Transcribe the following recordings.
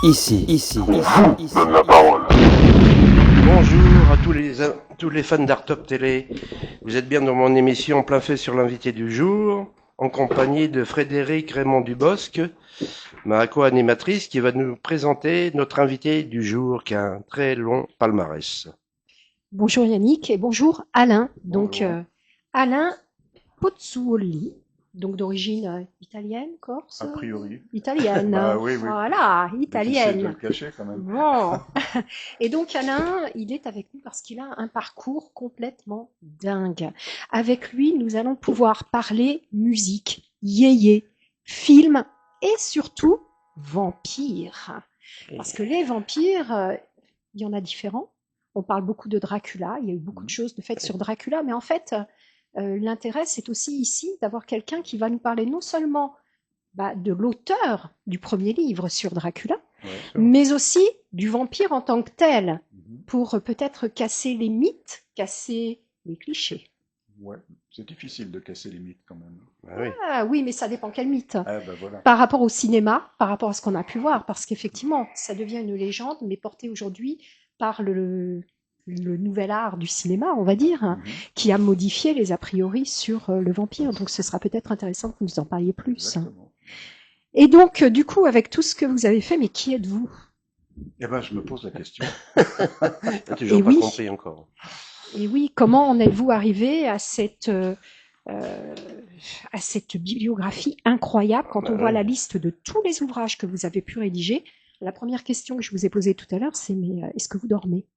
Ici. Donne la parole. Bonjour à tous les fans d'Art Top Télé. Vous êtes bien dans mon émission Plein Feu sur l'invité du jour, en compagnie de Frédéric Raymond Dubosc, ma co-animatrice, qui va nous présenter notre invité du jour, qui a un très long palmarès. Bonjour Yannick et bonjour Alain. Donc Bonjour. Alain Pozzuoli, donc d'origine italienne, corse. A priori. Italienne. Bah oui. Voilà, Difficile de italienne. le cacher quand même. Bon. Et donc Alain, il est avec nous parce qu'il a un parcours complètement dingue. Avec lui, nous allons pouvoir parler musique, yéyé, film et surtout vampires. Parce que les vampires, il y en a différents. On parle beaucoup de Dracula, il y a eu beaucoup de choses de faites sur Dracula, mais en fait, l'intérêt, c'est aussi ici d'avoir quelqu'un qui va nous parler non seulement de l'auteur du premier livre sur Dracula, mais aussi du vampire en tant que tel, pour peut-être casser les mythes, casser les clichés. Ouais, c'est difficile de casser les mythes quand même. Ah oui. Ah oui, mais ça dépend quel mythe. Ah bah voilà. Par rapport au cinéma, par rapport à ce qu'on a pu voir, parce qu'effectivement, ça devient une légende, mais portée aujourd'hui par le nouvel art du cinéma, on va dire, qui a modifié les a priori sur le vampire. Donc ce sera peut-être intéressant que vous nous en parliez plus. Exactement. Et donc, du coup, avec tout ce que vous avez fait, mais qui êtes-vous? Eh ben, je me pose la question. T'as toujours Et pas oui. compris encore. Et oui, comment en êtes-vous arrivé à cette bibliographie incroyable quand on voit la liste de tous les ouvrages que vous avez pu rédiger? La première question que je vous ai posée tout à l'heure, c'est mais est-ce que vous dormez?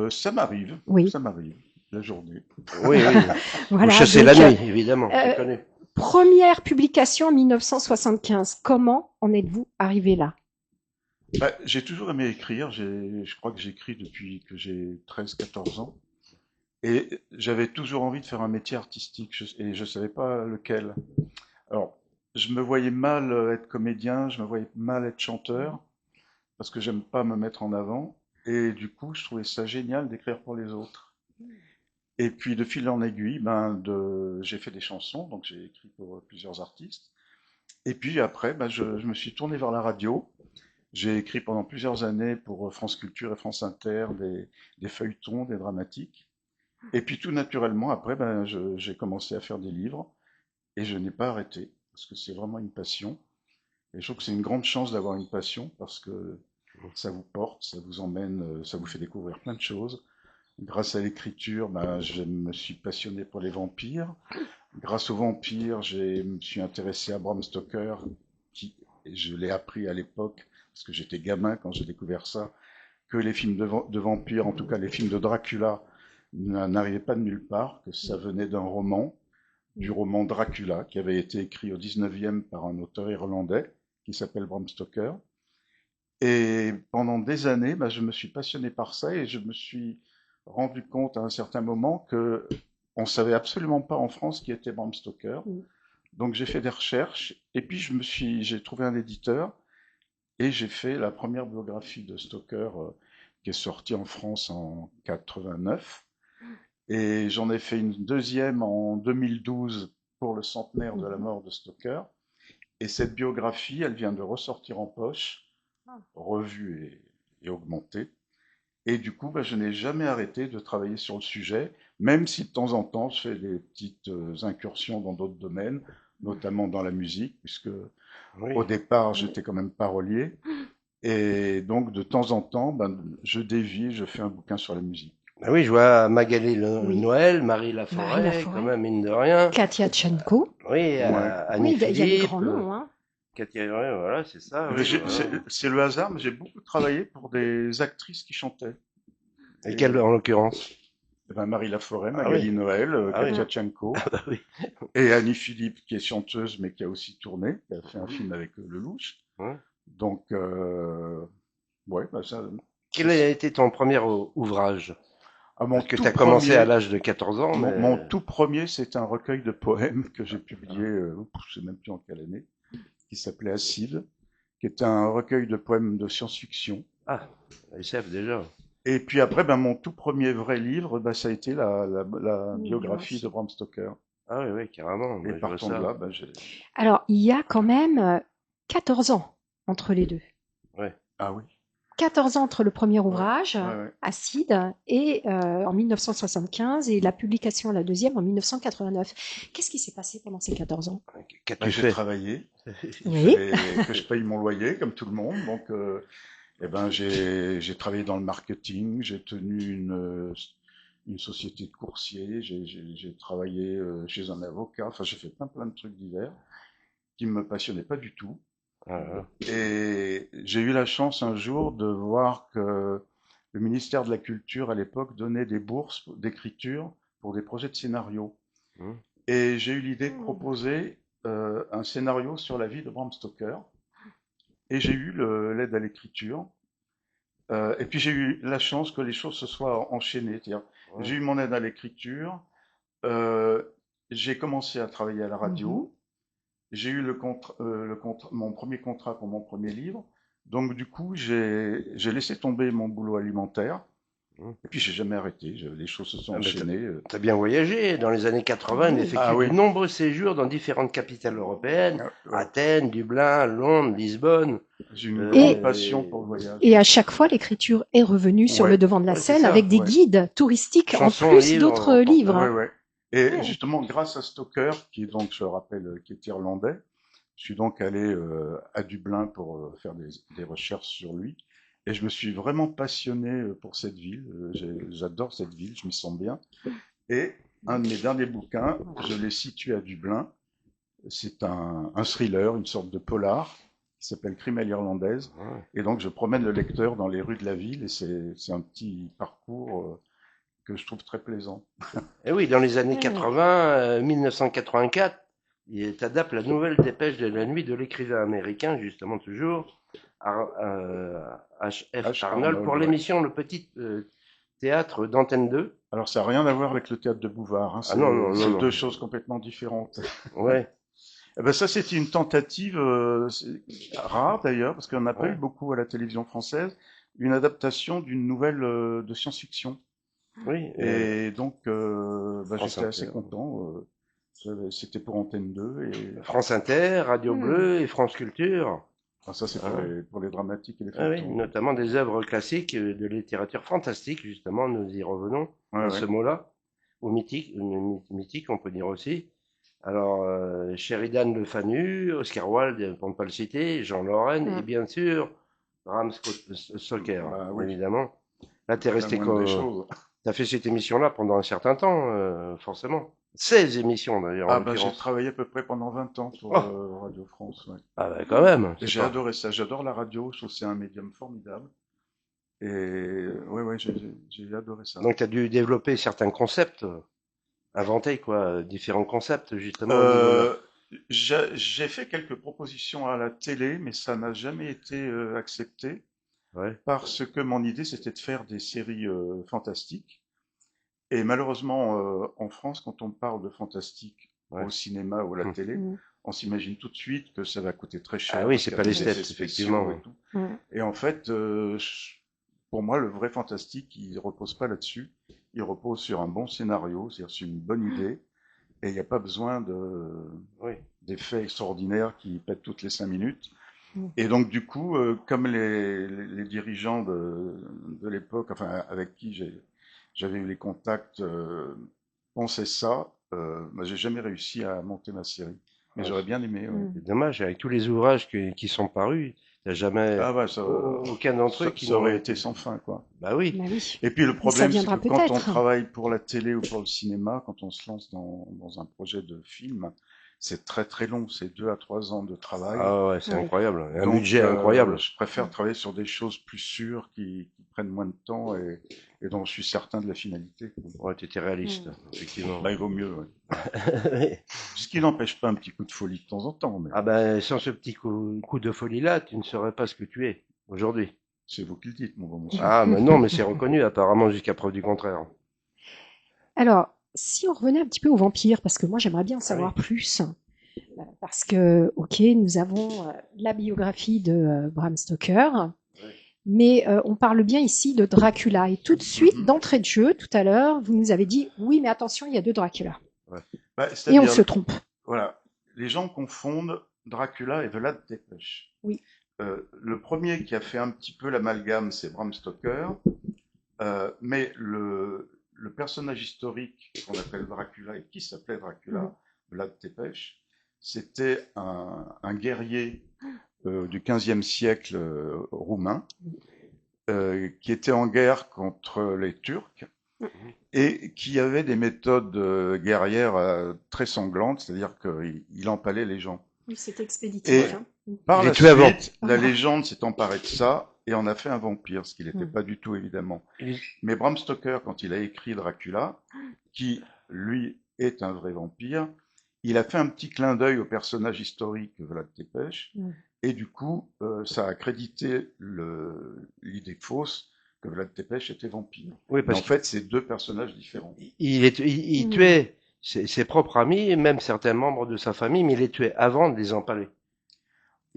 Ça m'arrive. Oui. Ça m'arrive. La journée. Oui. Voilà, Vous chassez donc, la nuit, évidemment. c'est connu. Première publication en 1975. Comment en êtes-vous arrivé là? Bah, j'ai toujours aimé écrire. Je crois que j'écris depuis que j'ai 13-14 ans. Et j'avais toujours envie de faire un métier artistique. Et je savais pas lequel. Alors, je me voyais mal être comédien. Je me voyais mal être chanteur. Parce que j'aime pas me mettre en avant. Et du coup, je trouvais ça génial d'écrire pour les autres. Et puis, de fil en aiguille, j'ai fait des chansons, donc j'ai écrit pour plusieurs artistes. Et puis après, je me suis tourné vers la radio. J'ai écrit pendant plusieurs années pour France Culture et France Inter des feuilletons, des dramatiques. Et puis tout naturellement, après, j'ai commencé à faire des livres et je n'ai pas arrêté parce que c'est vraiment une passion. Et je trouve que c'est une grande chance d'avoir une passion parce que ça vous porte, ça vous emmène, ça vous fait découvrir plein de choses. Grâce à l'écriture, je me suis passionné pour les vampires. Grâce aux vampires, je me suis intéressé à Bram Stoker, et je l'ai appris à l'époque, parce que j'étais gamin quand j'ai découvert ça, que les films de vampires, en tout cas les films de Dracula, n'arrivaient pas de nulle part, que ça venait d'un roman, du roman Dracula, qui avait été écrit au 19e par un auteur irlandais, qui s'appelle Bram Stoker. Et pendant des années, je me suis passionné par ça et je me suis rendu compte à un certain moment que on savait absolument pas en France qui était Bram Stoker. Donc j'ai fait des recherches et puis j'ai trouvé un éditeur et j'ai fait la première biographie de Stoker qui est sortie en France en 89 et j'en ai fait une deuxième en 2012 pour le centenaire de la mort de Stoker. Et cette biographie, elle vient de ressortir en poche, revue et augmentée. Et du coup, je n'ai jamais arrêté de travailler sur le sujet, même si de temps en temps, je fais des petites incursions dans d'autres domaines, notamment dans la musique, puisque au départ, j'étais quand même parolier. Et donc, de temps en temps, je dévie, je fais un bouquin sur la musique. Ah oui, je vois Magali Noël, Marie Laforêt, quand même, mine de rien. Katia Tchenko. Oui, Annie Oui, il y a des Philippe. grands noms, hein. Katia, voilà, c'est ça. C'est le hasard, mais j'ai beaucoup travaillé pour des actrices qui chantaient. Et quelle, en l'occurrence? Marie Laforêt, Magali Noël, Katia Tchenko, et Annie Philippe, qui est chanteuse, mais qui a aussi tourné, qui a fait un film avec Lelouch. Donc, ça... Quel a été ton premier ouvrage? Parce que tu as commencé à l'âge de 14 ans. Mon tout premier, c'est un recueil de poèmes que j'ai publié, je sais même plus en quelle année, qui s'appelait Acide, qui est un recueil de poèmes de science-fiction. Ah, SF déjà. Et puis après, mon tout premier vrai livre, ça a été la biographie de Bram Stoker. Ah oui, carrément. Et partant de là, j'ai... Alors, il y a quand même 14 ans entre les deux. Ah oui. 14 ans entre le premier ouvrage, Ouais. Acide, et en 1975, et la publication de la deuxième en 1989. Qu'est-ce qui s'est passé pendant ces 14 ans? Qu'as-tu J'ai fait? travaillé. Il Oui. fallait que je paye mon loyer, comme tout le monde. Donc, j'ai travaillé dans le marketing. J'ai tenu une société de coursier. J'ai travaillé chez un avocat. Enfin, j'ai fait plein de trucs divers qui me passionnaient pas du tout. Voilà. Et j'ai eu la chance un jour de voir que le ministère de la Culture à l'époque donnait des bourses d'écriture pour des projets de scénario. Hum. Et j'ai eu l'idée de proposer un scénario sur la vie de Bram Stoker. Et j'ai eu l'aide à l'écriture. Et puis j'ai eu la chance que les choses se soient enchaînées. C'est-à-dire, Ouais. j'ai eu mon aide à l'écriture. euh, j'ai commencé à travailler à la radio. J'ai eu mon premier contrat pour mon premier livre. Donc du coup, j'ai laissé tomber mon boulot alimentaire. Hum. Et puis j'ai jamais arrêté. Les choses se sont Ah, mais enchaînées. t'as bien voyagé. Dans les années 80, on Oui. effectue Ah oui. de nombreux séjours dans différentes capitales européennes. Ouais. Athènes, Dublin, Londres, Lisbonne. J'ai une Et- grande passion pour le voyage. Et à chaque fois, l'écriture est revenue sur Ouais. le devant de la Ouais, c'est scène ça, avec des ouais. guides touristiques Chansons, en plus livres, d'autres reportages. livres. Ouais. Et Ouais. justement, grâce à Stoker, qui est donc, je rappelle, qui est irlandais, je suis donc allé à Dublin pour faire des recherches sur lui. Et je me suis vraiment passionné pour cette ville. J'adore cette ville, je m'y sens bien. Et un de mes derniers bouquins, je l'ai situé à Dublin. C'est un thriller, une sorte de polar, qui s'appelle Crime à l'irlandaise. Ouais. Et donc, je promène le lecteur dans les rues de la ville. Et c'est un petit parcours que je trouve très plaisant. Et oui, dans les années Ouais. 80, 1984, il t'adapte la nouvelle dépêche de la nuit de l'écrivain américain, justement toujours, H.F. H. Arnold, Arnold, pour ouais. l'émission Le Petit Théâtre d'Antenne 2. Alors, ça n'a rien à voir avec le théâtre de Bouvard. Hein. Ah non. C'est deux choses complètement différentes. Ouais, Eh ben ça, c'était une tentative rare d'ailleurs, parce qu'on n'a pas Ouais. eu beaucoup à la télévision française, une adaptation d'une nouvelle de science-fiction. oui. Et donc, France j'étais assez Inter. content. C'était pour Antenne 2. Et France Inter, Radio Hmm. Bleu et France Culture. enfin, ça, c'est Ah. pour les dramatiques et les Ah oui, feuilletons. notamment des œuvres classiques de littérature fantastique, justement, nous y revenons Ouais, à ce ouais. mot-là, ou mythique, mythique, on peut dire aussi. Alors, Sheridan Le Fanu, Oscar Wilde, pour ne pas le citer, Jean Lorrain, et bien sûr, Bram Stoker, Bah oui, évidemment. Là, c'est la moindre des choses. t'as fait cette émission-là pendant un certain temps, forcément. 16 émissions, d'ailleurs, en Ah j'ai l'occurrence. travaillé à peu près pendant 20 ans pour Oh. Radio France. Ouais. Ah, bah, quand même. Et c'est j'ai pas- adoré ça. J'adore la radio. Je trouve que c'est un médium formidable. Et ouais, j'ai adoré ça. Donc, t'as dû développer certains concepts, inventer, quoi, différents concepts, justement, au niveau de la... J'ai fait quelques propositions à la télé, mais ça n'a jamais été accepté Ouais. parce que mon idée c'était de faire des séries fantastiques. Et malheureusement, en France, quand on parle de fantastique Ouais. au cinéma ou à la télé, Mm. on s'imagine tout de suite que ça va coûter très cher. Ah oui, parce c'est qu'il y pas a les des steps, effets effectivement. spéciaux et tout. Mm. Et en fait, pour moi, le vrai fantastique, il repose pas là-dessus. Il repose sur un bon scénario, c'est-à-dire sur une bonne idée. Et il n'y a pas besoin Oui. d'effets extraordinaires qui pètent toutes les 5 minutes. Mm. Et donc, du coup, comme les dirigeants de l'époque, enfin, avec qui j'avais eu les contacts, pensaient ça, j'ai jamais réussi à monter ma série. Mais Ouais. j'aurais bien aimé. Ouais. Mm. C'est dommage, avec tous les ouvrages qui sont parus, t'as jamais Ah ouais, aucun d'entre eux qui ça aurait n'ont- été sans fin, quoi. Bah oui. Bah oui. Et puis le ça problème, c'est viendra que quand on peut-être. travaille pour la télé ou pour le cinéma, quand on se lance dans un projet de film, c'est très très long, c'est 2 à 3 ans de travail. Ah ouais, c'est Oui. incroyable. Et un Donc, budget incroyable. je préfère travailler sur des choses plus sûres qui prennent moins de temps et dont je suis certain de la finalité. Ouais, t'étais réaliste, effectivement. Là, il vaut mieux. Ouais. Ce qui n'empêche pas un petit coup de folie de temps en temps, mais Ah ben, sans ce petit coup de folie-là, tu ne serais pas ce que tu es aujourd'hui. c'est vous qui le dites, mon bon monsieur. Ah, mais non, mais c'est reconnu, apparemment, jusqu'à preuve du contraire. Alors, si on revenait un petit peu aux vampires, parce que moi j'aimerais bien en savoir plus, parce que, ok, nous avons la biographie de Bram Stoker, mais on parle bien ici de Dracula. Et tout de suite, d'entrée de jeu, tout à l'heure, vous nous avez dit, oui, mais attention, il y a 2 Dracula. Bah, Et on c'est-à-dire, se trompe. voilà, les gens confondent Dracula et Vlad Tepes. Oui. Le premier qui a fait un petit peu l'amalgame, c'est Bram Stoker, mais le personnage historique qu'on appelle Dracula et qui s'appelait Dracula, Vlad Tepes, c'était un guerrier du XVe siècle roumain qui était en guerre contre les Turcs et qui avait des méthodes guerrières très sanglantes, c'est-à-dire qu'il empalait les gens. Oui, c'est expéditif. Par Il la est tué avant. suite, la légende s'est emparée de ça et en a fait un vampire, ce qu'il n'était pas du tout évidemment. Mais Bram Stoker, quand il a écrit Dracula, qui lui est un vrai vampire, il a fait un petit clin d'œil au personnage historique Vlad Tepes, et du coup, ça a crédité l'idée fausse que Vlad Tepes était vampire. Oui, Mais en fait, c'est deux personnages différents. Il tuait ses propres amis, et même certains membres de sa famille, mais il les tuait avant de les empaler.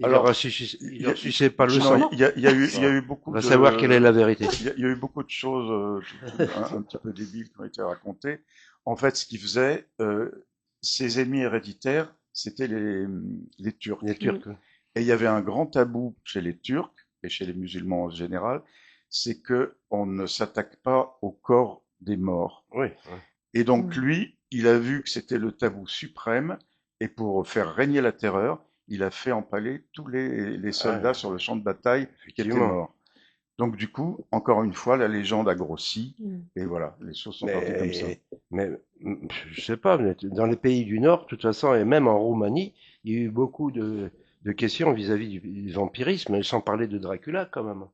Il leur suçait pas le sang. Il y a eu beaucoup On va savoir quelle est la vérité. Il y a eu beaucoup de choses un petit peu débiles qui ont été racontées. En fait, ce qu'il faisait, ses ennemis héréditaires, c'était les Turcs. Les Turcs. Et il y avait un grand tabou chez les Turcs et chez les musulmans en général, c'est que on ne s'attaque pas au corps des morts. Oui. Et donc lui, il a vu que c'était le tabou suprême, et pour faire régner la terreur, il a fait empaler tous les soldats sur le champ de bataille qui étaient morts. Donc du coup, encore une fois, la légende a grossi, et voilà, les choses sont parties comme ça. Mais je sais pas, mais dans les pays du Nord, de toute façon, et même en Roumanie, il y a eu beaucoup de questions vis-à-vis du vampirisme, sans parler de Dracula quand même.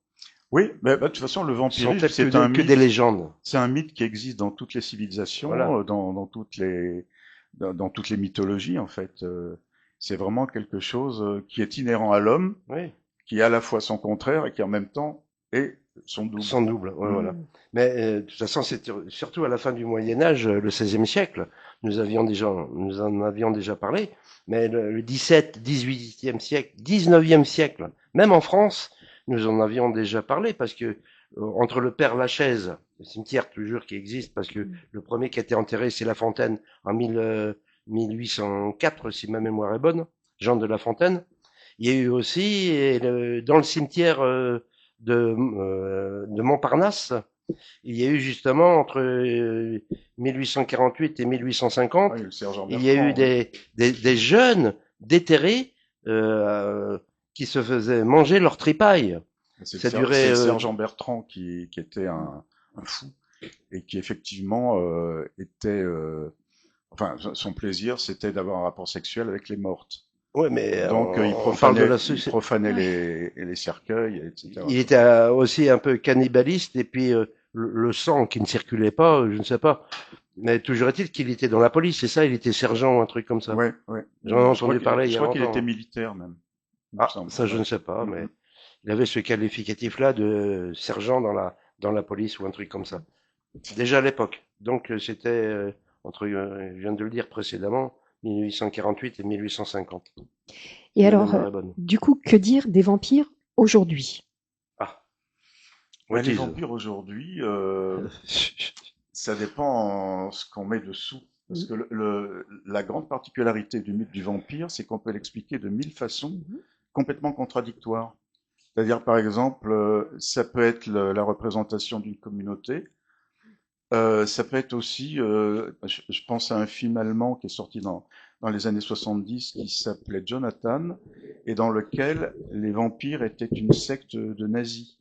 Oui, mais de toute façon, le vampirisme, c'est que des légendes. C'est un mythe qui existe dans toutes les civilisations, voilà. dans toutes les mythologies en fait. C'est vraiment quelque chose qui est inhérent à l'homme, qui est à la fois son contraire et qui en même temps est son double. Son double, voilà. Mais de toute façon, c'est surtout à la fin du Moyen Âge, le XVIe siècle, nous en avions déjà parlé, mais le XVIIe, XVIIIe siècle, XIXe siècle, même en France, nous en avions déjà parlé, parce que entre le Père Lachaise, le cimetière toujours qui existe, parce que le premier qui a été enterré, c'est La Fontaine, en 1804, si ma mémoire est bonne, Jean de La Fontaine. Il y a eu aussi, dans le cimetière de Montparnasse, il y a eu justement entre 1848 et 1850, il y a eu des jeunes déterrés qui se faisaient manger leur tripaille. Ça durait. C'est Sergent Bertrand qui était un fou et qui effectivement était, enfin, son plaisir, c'était d'avoir un rapport sexuel avec les mortes. Oui, mais donc il profanait les cercueils, etc. Il était aussi un peu cannibaliste, et puis le sang qui ne circulait pas, je ne sais pas. Mais toujours est-il qu'il était dans la police, c'est ça, il était sergent ou un truc comme ça. Oui. J'en ai entendu parler il y a longtemps. Je crois qu'il était militaire même. Ça je ne sais pas, mais il avait ce qualificatif-là de sergent dans la police ou un truc comme ça. Déjà à l'époque. Donc c'était, je viens de le dire précédemment, 1848 et 1850. Et alors, du coup, que dire des vampires aujourd'hui? Les vampires aujourd'hui, ça dépend ce qu'on met dessous. Parce que la grande particularité du mythe du vampire, c'est qu'on peut l'expliquer de 1000 façons complètement contradictoires. C'est-à-dire, par exemple, ça peut être la représentation d'une communauté. Ça peut être aussi, je pense à un film allemand qui est sorti dans les années 70 qui s'appelait Jonathan, et dans lequel les vampires étaient une secte de nazis.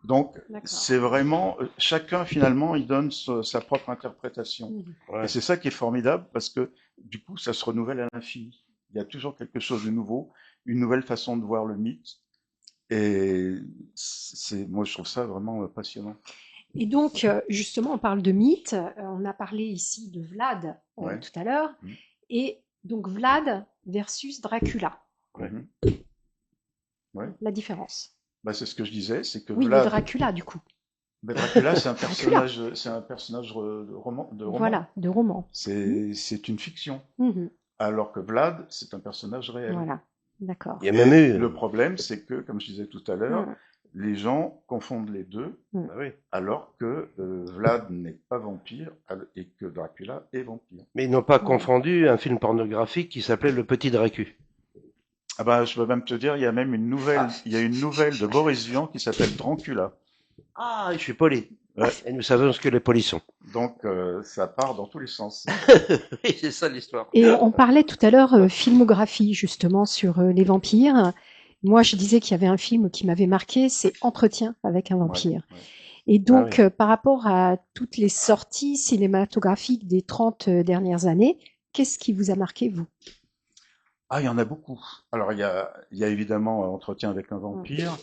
Donc, c'est vraiment, chacun finalement, il donne sa propre interprétation. Et c'est ça qui est formidable, parce que du coup, ça se renouvelle à l'infini. Il y a toujours quelque chose de nouveau, une nouvelle façon de voir le mythe. Et moi, je trouve ça vraiment passionnant. Et donc, justement, on parle de mythe. On a parlé ici de Vlad tout à l'heure. Et donc, Vlad versus Dracula. La différence. C'est ce que je disais, c'est que oui, Vlad... mais Dracula, du coup. Dracula, c'est un personnage, de roman. Voilà, de roman. C'est une fiction. Alors que Vlad, c'est un personnage réel. Voilà, d'accord. Il y a même eu... Le problème, c'est que, comme je disais tout à l'heure, les gens confondent les deux, alors que Vlad n'est pas vampire et que Dracula est vampire. Mais ils n'ont pas confondu un film pornographique qui s'appelait Le Petit Dracu. Ah bah, je peux même te dire, il y a même Ah, il y a une nouvelle de Boris Vian qui s'appelle Dracula. ah, je suis poli. Ouais. Et nous savons ce que les polis sont. Donc, ça part dans tous les sens. Oui, c'est ça l'histoire. Et on parlait tout à l'heure filmographie justement sur les vampires. Moi, je disais qu'il y avait un film qui m'avait marqué, c'est Entretien avec un Ouais, vampire. ouais. Et Ah donc, oui. par rapport à toutes les sorties cinématographiques des 30 dernières années, qu'est-ce qui vous a marqué, vous? Ah, il y en a beaucoup. Alors, il y a évidemment Entretien avec un vampire.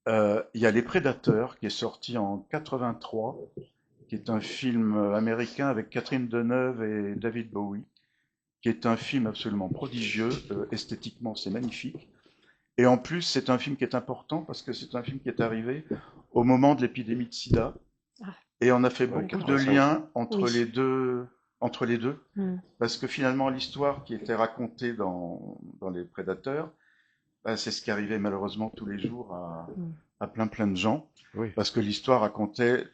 Il y a Les Prédateurs, qui est sorti en 83, qui est un film américain avec Catherine Deneuve et David Bowie, qui est un film absolument prodigieux. Esthétiquement, c'est magnifique. Et en plus, c'est un film qui est important parce que c'est un film qui est arrivé au moment de l'épidémie de SIDA. Ah, Et on a fait Ouais, beaucoup de 85. liens oui. entre les deux, Mm. parce que finalement, l'histoire qui était racontée dans Les Prédateurs, bah, c'est ce qui arrivait malheureusement tous les jours Mm. à plein de gens, Oui. parce que l'histoire racontait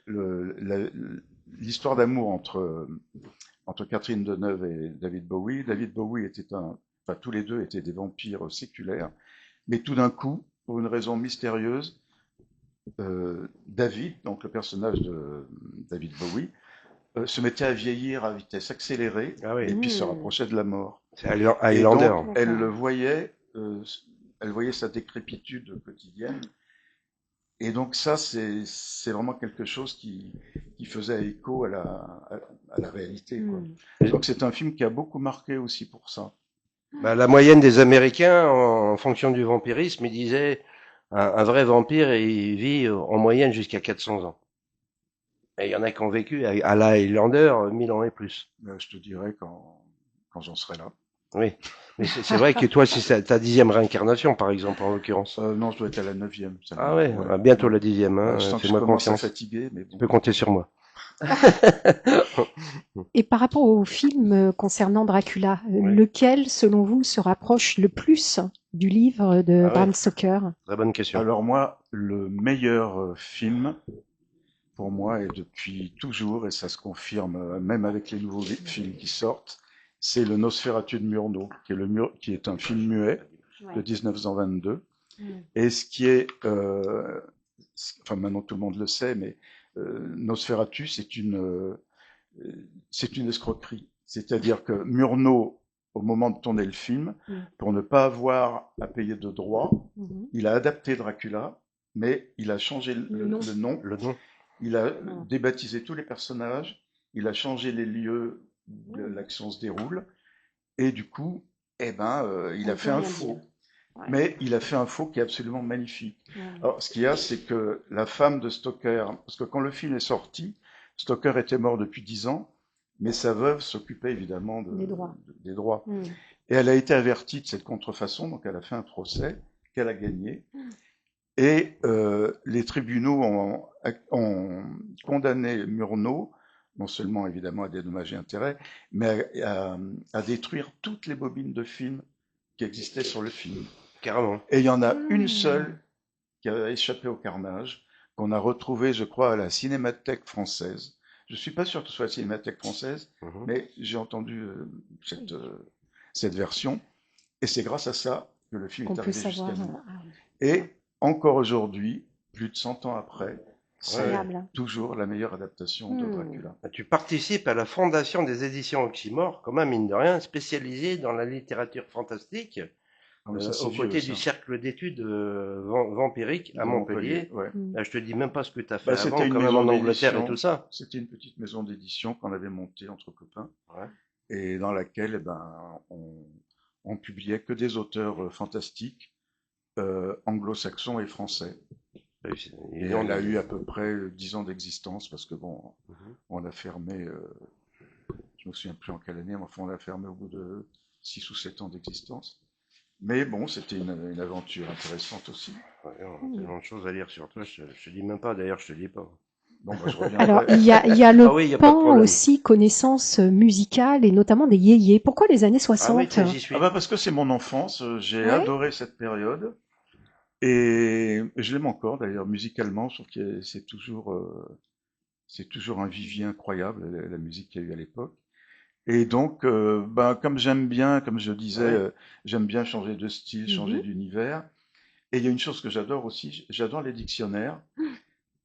l'histoire d'amour entre Catherine Deneuve et David Bowie. David Bowie enfin tous les deux étaient des vampires séculaires, mais tout d'un coup, pour une raison mystérieuse, David, donc le personnage de David Bowie, se mettait à vieillir à vitesse accélérée Ah et oui. puis se Mm. rapprochait de la mort. C'est Et Highlander. donc, D'accord. elle voyait sa décrépitude quotidienne. Et donc ça, c'est vraiment quelque chose qui faisait écho à la réalité, quoi. Mm. Donc c'est un film qui a beaucoup marqué aussi pour ça. Bah, la moyenne des Américains, en fonction du vampirisme, ils disaient un vrai vampire, il vit en moyenne jusqu'à 400 ans. Et il y en a qui ont vécu à la Highlander 1000 ans et plus. Je te dirais quand j'en serai là. Oui. Mais c'est vrai que toi, si c'est ta 10e réincarnation, par exemple, en l'occurrence. Non, je dois être à la neuvième. Ah ouais, Ouais, bientôt ouais. la 10e, Ouais, je hein. sens que je Fais-moi commence à confiance. fatiguer, mais Tu bon. peux compter sur moi. Et par rapport au film concernant Dracula, Oui. lequel, selon vous, se rapproche le plus du livre de Ah ouais, Bram Stoker? très bonne question. Alors moi, le meilleur film, pour moi, et depuis toujours, et ça se confirme même avec les nouveaux films qui sortent, c'est le Nosferatu de Murnau, qui est un film muet de Ouais. 1922. Mm. Et ce qui est, enfin maintenant tout le monde le sait, mais Nosferatu, c'est une escroquerie. C'est-à-dire que Murnau, au moment de tourner le film, Mm. pour ne pas avoir à payer de droits, Mhm. il a adapté Dracula, mais il a changé Le nom. le nom, Le nom? il a Mm. débaptisé tous les personnages, il a changé les lieux où Mm. l'action se déroule, et du coup, eh ben, il On a ne fait peut un rien dire. faux. Ouais. Mais il a fait un faux qui est absolument magnifique. Mm. Alors, ce qu'il y a, c'est que la femme de Stoker, parce que quand le film est sorti, Stoker était mort depuis 10 ans, mais sa veuve s'occupait évidemment Des droits. des droits. Mm. Et elle a été avertie de cette contrefaçon, donc elle a fait un procès qu'elle a gagné. Et les tribunaux ont condamné Murnau, non seulement évidemment à des dommages et intérêts, mais à détruire toutes les bobines de films qui existaient sur le film. Carrément. Et il y en a une Mm. seule qui a échappé au carnage, qu'on a retrouvée, je crois, à la Cinémathèque française. Je suis pas sûr que ce soit la Cinémathèque française, Mhm. mais j'ai entendu cette version. Et c'est grâce à ça que le film Qu'on est peut arrivé jusqu'à savoir. nous. Ah oui. Et encore aujourd'hui, plus de 100 ans après, c'est Ouais. Incroyable. toujours la meilleure adaptation de Mm. Dracula. Tu participes à la fondation des éditions Oxymore, quand même, mine de rien, spécialisée dans la littérature fantastique, Ah, mais ça, c'est aux vieux, côtés du ça. cercle d'études vampiriques à De Montpellier, Montpellier. ouais. Mm. Là, je te dis même pas ce que tu as fait Bah, c'était avant, une quand même maison en Angleterre et tout d'édition. ça. C'était une petite maison d'édition qu'on avait montée entre copains Ouais. et dans laquelle, eh ben, on publiait que des auteurs fantastiques, anglo-saxons et français. Et Ils ont elle a des- eu à peu près 10 ans d'existence parce que bon, Mhm. on l'a fermée, je me souviens plus en quelle année, mais enfin on l'a fermée au bout de 6 ou 7 ans d'existence. Mais bon, c'était une aventure intéressante aussi. Ouais, on a Mm. tellement de choses à lire sur toi, je te dis même pas, d'ailleurs, je te dis pas. Bon, bah, je Alors, reviendrai. il y a Ah le oui, il n'y a pas de pan problème. aussi, connaissance musicale et notamment des yéyés. Pourquoi les années Ah oui, 60? tiens, j'y suis. Ah bah parce que c'est mon enfance, j'ai Ouais. adoré cette période et je l'aime encore d'ailleurs musicalement, je trouve que c'est toujours un vivier incroyable la musique qu'il y a eu à l'époque. Et donc, ben, comme j'aime bien, comme je disais, Ouais. j'aime bien changer de style, changer d'univers. Et il y a une chose que j'adore aussi, j'adore les dictionnaires,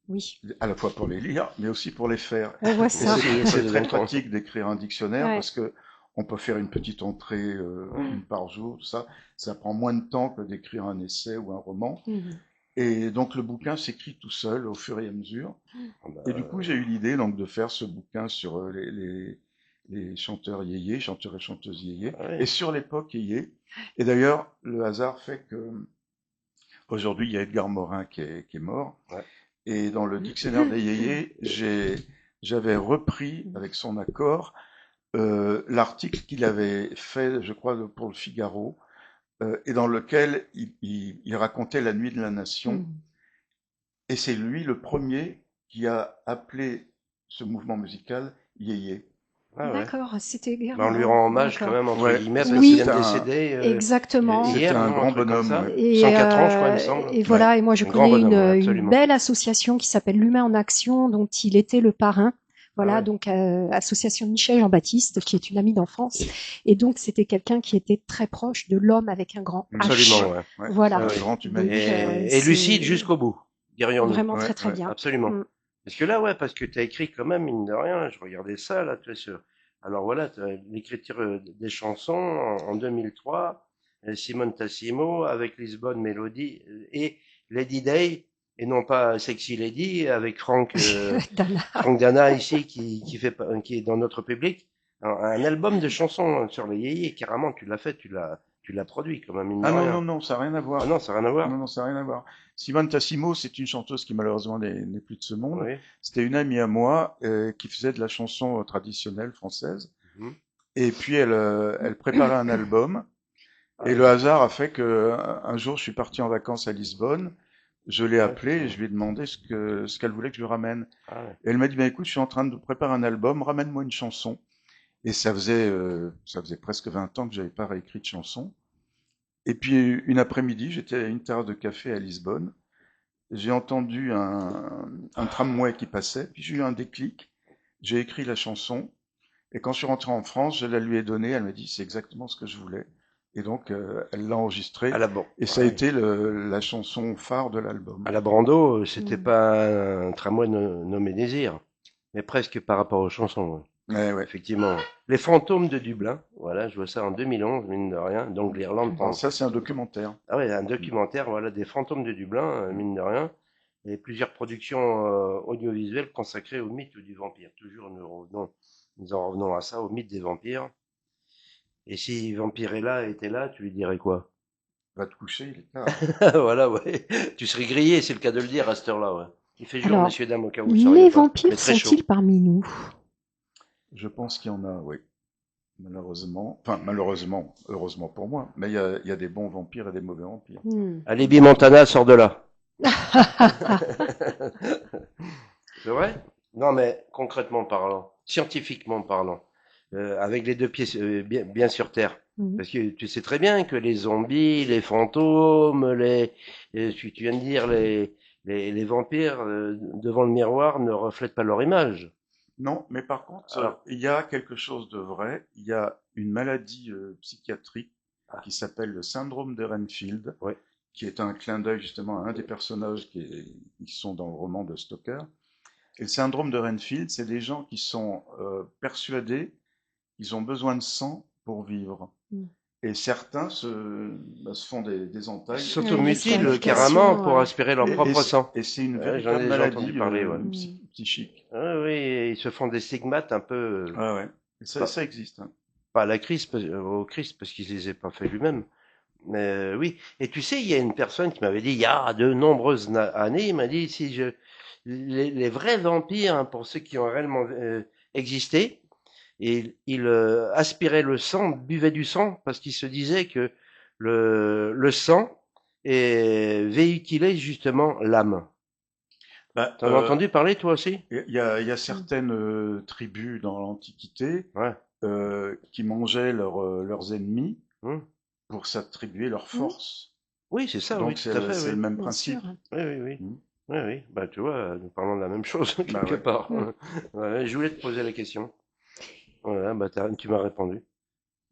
Oui, à la fois pour les lire, mais aussi pour les faire. on voit Et ça. Aussi, il faut c'est des très enfants. pratique d'écrire un dictionnaire Ouais. parce que on peut faire une petite entrée, une par jour, tout ça. Ça prend moins de temps que d'écrire un essai ou un roman. Mhm. Et donc le bouquin s'écrit tout seul au fur et à mesure. Ah bah, Et du coup, j'ai eu l'idée donc de faire ce bouquin sur les chanteurs yéyés, chanteurs et chanteuses yéyés, et ouais. sur l'époque yéyé. Et d'ailleurs, le hasard fait que aujourd'hui, il y a Edgar Morin qui est mort. Ouais. Et dans le dictionnaire des yéyés, j'avais repris, Mhm. avec son accord, l'article qu'il avait fait, je crois, pour le Figaro, et dans lequel il racontait la nuit de la nation. Mhm. Et c'est lui le premier qui a appelé ce mouvement musical yéyé. Ah ouais. D'accord, c'était bien. Bah, on lui rend hommage quand D'accord. même, entre Ouais, guillemets, parce parce que qu'il vient Oui, de décéder exactement. c'était hier, un non, un grand truc comme bonhomme, ça. ouais. Et, 104 ans, je crois, il me semble. et Ouais. voilà, et moi je Un grand connais bonhomme, ouais, une absolument. belle association qui s'appelle l'Humain en Action, dont il était le parrain. Ah Voilà, ouais. donc association de Michel Jean-Baptiste, qui est une amie d'enfance. Et donc c'était quelqu'un qui était très proche de l'homme avec un grand H. Absolument, ouais. Ouais, c'est Voilà, un Ouais, ouais. grand donc humaniste. Et lucide c'est jusqu'au bout, dirions-nous. vraiment Ouais, très très ouais. bien. Absolument. Mm. Parce que là, ouais, parce que tu as écrit quand même, mine de rien, je regardais ça, là, tu vois, alors voilà, t'as l'écriture des chansons en 2003, Simone Tassimo avec Lisbonne Melody et Lady Day, et non pas Sexy Lady avec Dana. Franck Dana ici qui est dans notre public. Un album de chansons sur les yéyés, carrément, tu l'as fait, tu l'as produit quand même, mine de Ah non, non, rien. non, ça n'a rien à Ah voir. non, ça n'a rien à Non, voir. non, ça n'a rien à voir. Simone Tassimo, c'est une chanteuse qui malheureusement n'est plus de ce monde. Oui. C'était une amie à moi qui faisait de la chanson traditionnelle française. Mhm. Et puis elle préparait un album. Ah Et oui. le hasard a fait que un jour, je suis parti en vacances à Lisbonne. Je l'ai Ouais, appelée et effectivement. je lui ai demandé ce qu'elle voulait que je lui ramène. Ah ouais. Et elle m'a dit, bah, écoute, je suis en train de préparer un album, ramène-moi une chanson. Et ça faisait presque 20 ans que j'avais pas réécrit de chanson. Et puis une après-midi, j'étais à une terrasse de café à Lisbonne. J'ai entendu un tramway qui passait, puis j'ai eu un déclic. J'ai écrit la chanson. Et quand je suis rentré en France, je la lui ai donnée. Elle m'a dit, c'est exactement ce que je voulais. Et donc, elle l'a À enregistrée. la, bon, Et ça a ouais. été la chanson phare de l'album. À la Brando, c'était Mm. pas un tramway nommé Désir, mais presque par rapport aux chansons, ouais. Ouais, ouais. Effectivement. Les fantômes de Dublin, voilà, je vois ça en 2011, mine de rien. Donc l'Irlande Alors prend. ça, c'est un documentaire. Ah ouais, un documentaire, voilà, des fantômes de Dublin, mine de rien. Et plusieurs productions audiovisuelles consacrées au mythe du vampire. Toujours nous en revenons à ça, au mythe des vampires. Et si Vampirella était là, tu lui dirais quoi? Va te coucher, il est tard. Voilà, ouais. Tu serais grillé, c'est le cas de le dire à cette heure-là, ouais. Il fait jour, Alors, messieurs, dames, au cas où vous ne sauriez les pas. Mais vampires très chaud. sont-ils parmi nous? Je pense qu'il y en a, oui. Malheureusement. Enfin, malheureusement, heureusement pour moi. Mais il y a des bons vampires et des mauvais vampires. Hmm. Allez, Montana, sors de là. C'est vrai? Non, mais concrètement parlant, scientifiquement parlant, avec les deux pieds bien sur terre. Mhm. Parce que tu sais très bien que les zombies, les fantômes, tu viens de dire les vampires devant le miroir ne reflètent pas leur image. Non, mais par contre, Alors, il y a quelque chose de vrai. Il y a une maladie psychiatrique ah, qui s'appelle le syndrome de Renfield, ouais, qui est un clin d'œil justement à un des personnages qui sont dans le roman de Stoker. Et le syndrome de Renfield, c'est des gens qui sont persuadés qu'ils ont besoin de sang pour vivre. Mm. Et certains se font des entailles Ouais, et se tuent s'automutilent carrément. carrément scarification, pour ouais. aspirer leur Et, propre sang. c'est une Ouais, j'en véritable ai déjà entendu maladie parler, ouais. Mm. psychique. Ah oui, ils se font des stigmates un peu, Ah ouais. Et pas, ça existe. Hein. pas à la crise, au Christ, parce qu'il les a pas fait lui-même. Mais oui. Et tu sais, il y a une personne qui m'avait dit, il y a de nombreuses années, il m'a dit, si les vrais vampires, hein, pour ceux qui ont réellement existé, et ils aspiraient le sang, buvaient du sang, parce qu'ils se disaient que le sang véhiculait justement l'âme. Bah, T'en as entendu parler toi aussi? il y a Mm. certaines tribus dans l'Antiquité Ouais. qui mangeaient leurs ennemis Hum. pour s'attribuer leur Mm. force. Oui, c'est ça, oui, Donc tout à fait, c'est le oui. même Bien principe. sûr. Oui, oui, oui. Mm. Oui, oui. Bah, tu vois, nous parlons de la même chose, Bah quelque ouais. part. Mm. Ouais, je voulais te poser la question. Ouais, bah tu m'as répondu.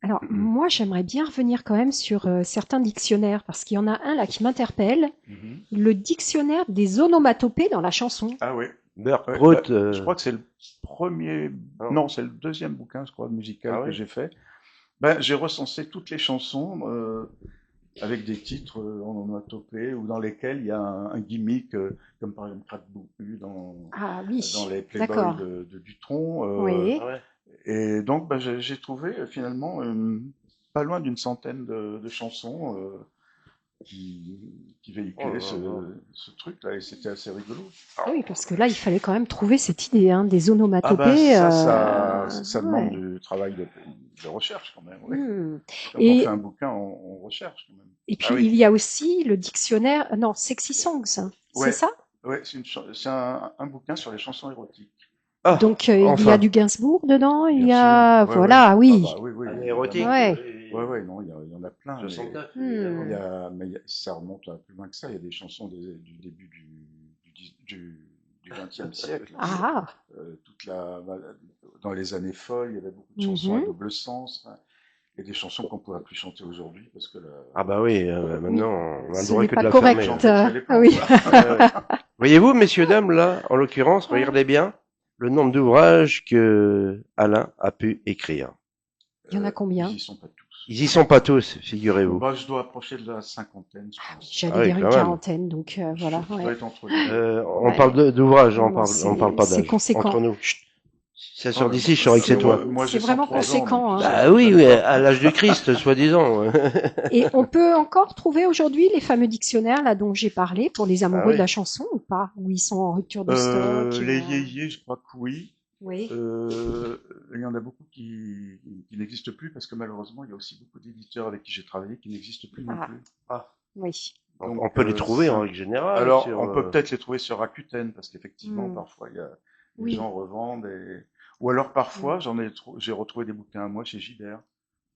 Alors, moi, j'aimerais bien revenir quand même sur certains dictionnaires, parce qu'il y en a un là qui m'interpelle, Mhm. le dictionnaire des onomatopées dans la chanson. Ah oui. Beurre, Ouais, prout. je crois que c'est le premier, Non. non, c'est le deuxième bouquin, je crois, musical Ah que oui. j'ai fait. Ben, j'ai recensé toutes les chansons avec des titres en onomatopée ou dans lesquels il y a un gimmick, comme par exemple Crack-Bou Ah dans oui, les Playboys d'accord. de Dutronc. Oui. Ah ouais. Et donc, ben, j'ai trouvé finalement pas loin d'une centaine de chansons qui Oh véhiculaient là là. ce truc-là, et c'était assez rigolo. Ah oui, parce que là, il fallait quand même trouver cette idée, hein, des Ah bah onomatopées. ça demande Ouais. du travail de recherche quand même, oui. Hmm. Quand on fait Et, un bouquin, on recherche quand même. et Ah puis, oui. il y a aussi le dictionnaire, non, Sexy Songs, c'est Ouais, ça? ouais, c'est un bouquin sur les chansons érotiques. Ah, Donc, il y a enfin. du Gainsbourg dedans, il Bien y sûr, a, ouais, ouais. voilà, Ah oui. bah oui, oui, Un évidemment. érotique. Ouais. Ouais, ouais, non, il y en a plein, mais 69, il évidemment. y Hmm. a, mais ça remonte à plus loin que ça. Il y a des chansons du début du 20e siècle. Ah. Toute dans les années folles, il y avait beaucoup de chansons à Mhm. double sens. Enfin, il y a des chansons qu'on ne pourrait plus chanter aujourd'hui parce que Ah bah oui, Oui, maintenant, on a le ce droit n'est que pas de la les fermer, gens hein. correct. péteraient les Ah plombs, oui. quoi. Ouais, ouais. Voyez-vous, messieurs, dames, là, en l'occurrence, regardez bien le nombre d'ouvrages que Alain a pu écrire. Il y en a Ils combien? y sont pas tous. Ils y sont pas tous, figurez-vous. Bah, je dois approcher de la cinquantaine, je pense. Ah J'allais oui, dire une quand même. quarantaine, donc voilà, Je dois ouais. être entre les deux. On parle Ouais. d'ouvrages, Non, non, on parle pas c'est d'âge. conséquent. Entre nous. Chut. Si ça Ah, sort mais d'ici, je saurais que c'est toi. moi C'est j'ai vraiment 103 ans, donc conséquent, tu hein. sais, Bah ça me oui, gêne oui, pas. à l'âge du Christ, soi-disant. Et on peut encore trouver aujourd'hui les fameux dictionnaires là dont j'ai parlé pour les Ah amoureux de oui. la chanson ou pas? Où ils sont en rupture de stock Les yéyés, je crois que oui. Oui. Il y en a beaucoup qui n'existent plus parce que malheureusement, il y a aussi beaucoup d'éditeurs avec qui j'ai travaillé qui n'existent plus non Ah, plus. Ah, oui. on Donc, peut les trouver en règle générale alors, sur. on peut peut-être les trouver sur Rakuten parce qu'effectivement, Hmm. parfois, les Oui. gens revendent ou alors parfois, Hmm. j'ai retrouvé des bouquins à moi chez Gibert.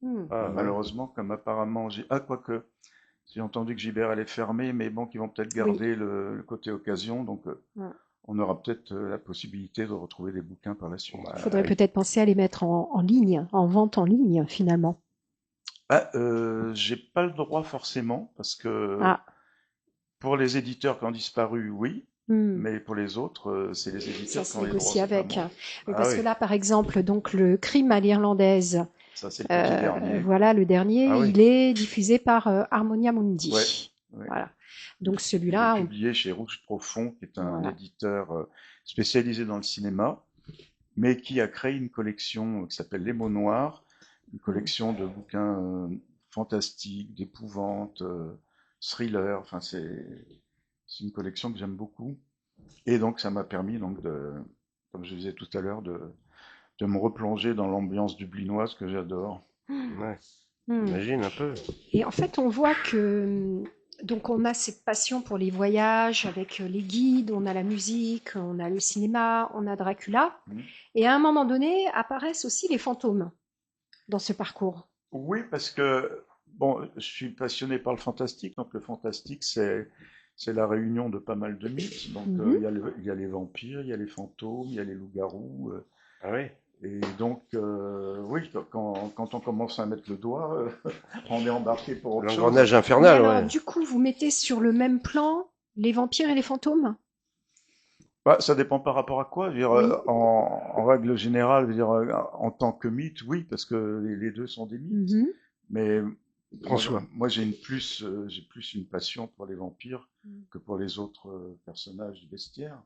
Hmm. Ah ouais. Malheureusement, comme apparemment, quoique, j'ai entendu que Gibert allait fermer, mais bon, qu'ils vont peut-être Oui. garder le côté occasion, donc Hmm. on aura peut-être la possibilité de retrouver des bouquins par la suite. Il faudrait Bah, peut-être penser à les mettre en ligne, en vente en ligne finalement. Ah, j'ai pas le droit forcément, parce que Ah. pour les éditeurs qui ont disparu, oui, Hmm. mais pour les autres, c'est les Ça éditeurs qui se ont les droits, négocie c'est pas avec. moi. Oui, ah parce oui. que là, par exemple, donc le Crime à l'irlandaise, Ça, c'est le petit dernier. voilà le dernier, Ah oui. il est diffusé par Harmonia Ouais, Mundi. ouais. Voilà. Donc Il est celui-là, publié chez Rouge Profond, qui est un voilà. éditeur spécialisé dans le cinéma, mais qui a créé une collection qui s'appelle Les Mots Noirs, une Hmm. collection de bouquins fantastiques, d'épouvante, thriller. Enfin, c'est une collection que j'aime beaucoup. Et donc, ça m'a permis, donc, comme je disais tout à l'heure, de me replonger dans l'ambiance dublinoise que j'adore. Ouais. Hmm. Imagine un peu. Et en fait, on voit que donc on a cette passion pour les voyages avec les guides, on a la musique, on a le cinéma, on a Dracula. Mhm. Et à un moment donné, apparaissent aussi les fantômes dans ce parcours. Oui, parce que, bon, je suis passionné par le fantastique, donc le fantastique, c'est la réunion de pas mal de mythes. Donc, Mhm. il y a les vampires, il y a les fantômes, il y a les loups-garous. Ah oui. Et donc, oui, quand on commence à mettre le doigt, on est embarqué pour autre chose. L'engrenage Mais infernal, alors, ouais. du coup, vous mettez sur le même plan les vampires et les fantômes? Bah, ça dépend par rapport à quoi. Je veux dire, Oui. en règle générale, je veux dire, en tant que mythe, oui, parce que les deux sont des mythes. Mhm. Mais François. moi j'ai plus une passion pour les vampires que pour les autres personnages du bestiaire.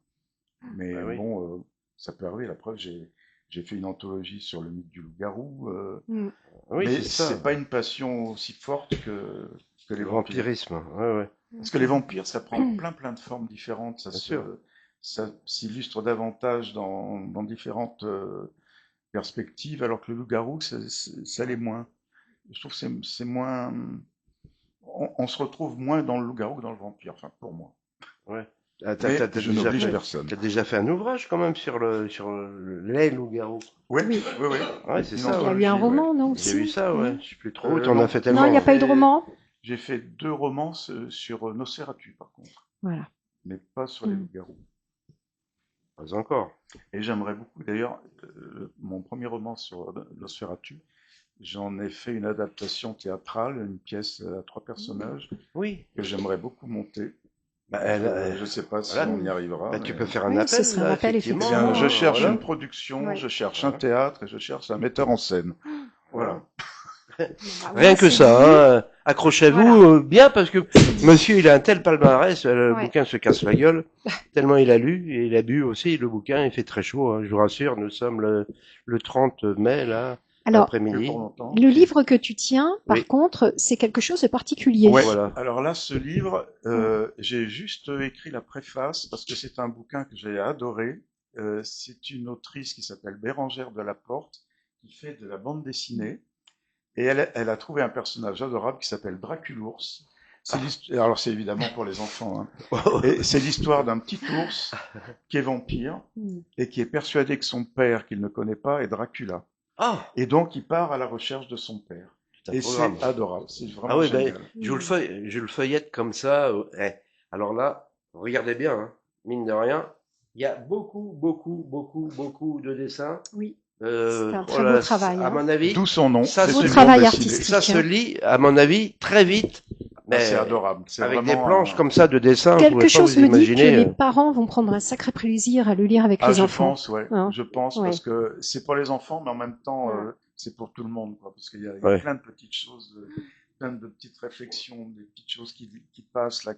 Bah Mais oui. bon, ça peut arriver. La preuve, j'ai fait une anthologie sur le mythe du loup-garou. Mm. Oui, Mais c'est ça. c'est pas une passion aussi forte que les Le vampires. vampirisme. Ouais, ouais. Parce que les vampires, ça prend plein de formes différentes. Bien sûr. Ça s'illustre davantage dans différentes perspectives, alors que le loup-garou, ça l'est moins. Je trouve que c'est moins. On se retrouve moins dans le loup-garou que dans le vampire, enfin pour moi. Ouais. Ah, Mais je n'oblige Oui. personne. t'as déjà fait un ouvrage quand même sur les loups-garous. Oui, Oui. oui, oui. Ouais, c'est Une ça, Il y a ouais. eu un anthologie, ouais. roman, non, J'ai vu aussi? ça, ouais. Non. Je sais plus trop. T'en Non, as fait Non, il n'y tellement. a pas eu de roman. J'ai fait 2 romans sur Nosferatu, par contre, Voilà. mais pas sur les Mm. loups-garous. Pas encore. Et j'aimerais beaucoup, d'ailleurs, mon premier roman sur Nosferatu, j'en ai fait une adaptation théâtrale, une pièce à 3 personnages Oui. que j'aimerais beaucoup monter. Bah, Je ne sais pas si voilà. on y arrivera. Bah, mais- tu peux faire un Oui, ce appel, serait un là, appel, effectivement. Eh bien, je cherche Voilà. une production, Ouais. je cherche un Voilà. théâtre et je cherche un metteur en scène. Voilà. Bah, Rien moi, que c'est ça, dit. hein. Accrochez-vous Voilà. bien parce que monsieur, il a un tel palmarès, le Ouais. bouquin se casse la gueule, tellement il a lu et il a bu aussi. Le bouquin, il fait très chaud, hein, je vous rassure. Nous sommes le 30 mai, là, Alors, Plus après-midi. pour longtemps. le livre que tu tiens, par Oui. contre, c'est quelque chose de particulier. Ouais. Voilà. Alors là, ce livre, j'ai juste écrit la préface parce que c'est un bouquin que j'ai adoré. C'est une autrice qui s'appelle Bérangère Delaporte qui fait de la bande dessinée et elle a trouvé un personnage adorable qui s'appelle Draculours. Alors c'est évidemment pour les enfants. Hein. Et c'est l'histoire d'un petit ours qui est vampire et qui est persuadé que son père, qu'il ne connaît pas, est Dracula. Ah, Et donc il part à la recherche de son père. c'est un Et programme. c'est adorable, c'est vraiment Ah oui, ben, génial. je le feuillette comme ça. Alors là, regardez bien, hein, mine de rien, il y a beaucoup de dessins. Oui, c'est un Oh très là, beau travail. à hein. mon avis, D'où son nom. ça c'est Beau une se, travail bande dessinée. artistique. ça se lit, à mon avis, très vite. Ah, Mais c'est adorable. C'est avec des vraiment planches un- comme ça de dessin, vous Quelque pouvez pas chose vous me dit que imaginer. les parents vont prendre un sacré plaisir à le lire avec Ah, les je enfants. pense, ouais. Hein. Je pense Ouais. parce que c'est pour les enfants, mais en même temps, Ouais. c'est pour tout le monde, quoi. Parce qu'il y a Ouais. plein de petites choses, plein de petites réflexions, des petites choses qui passent là,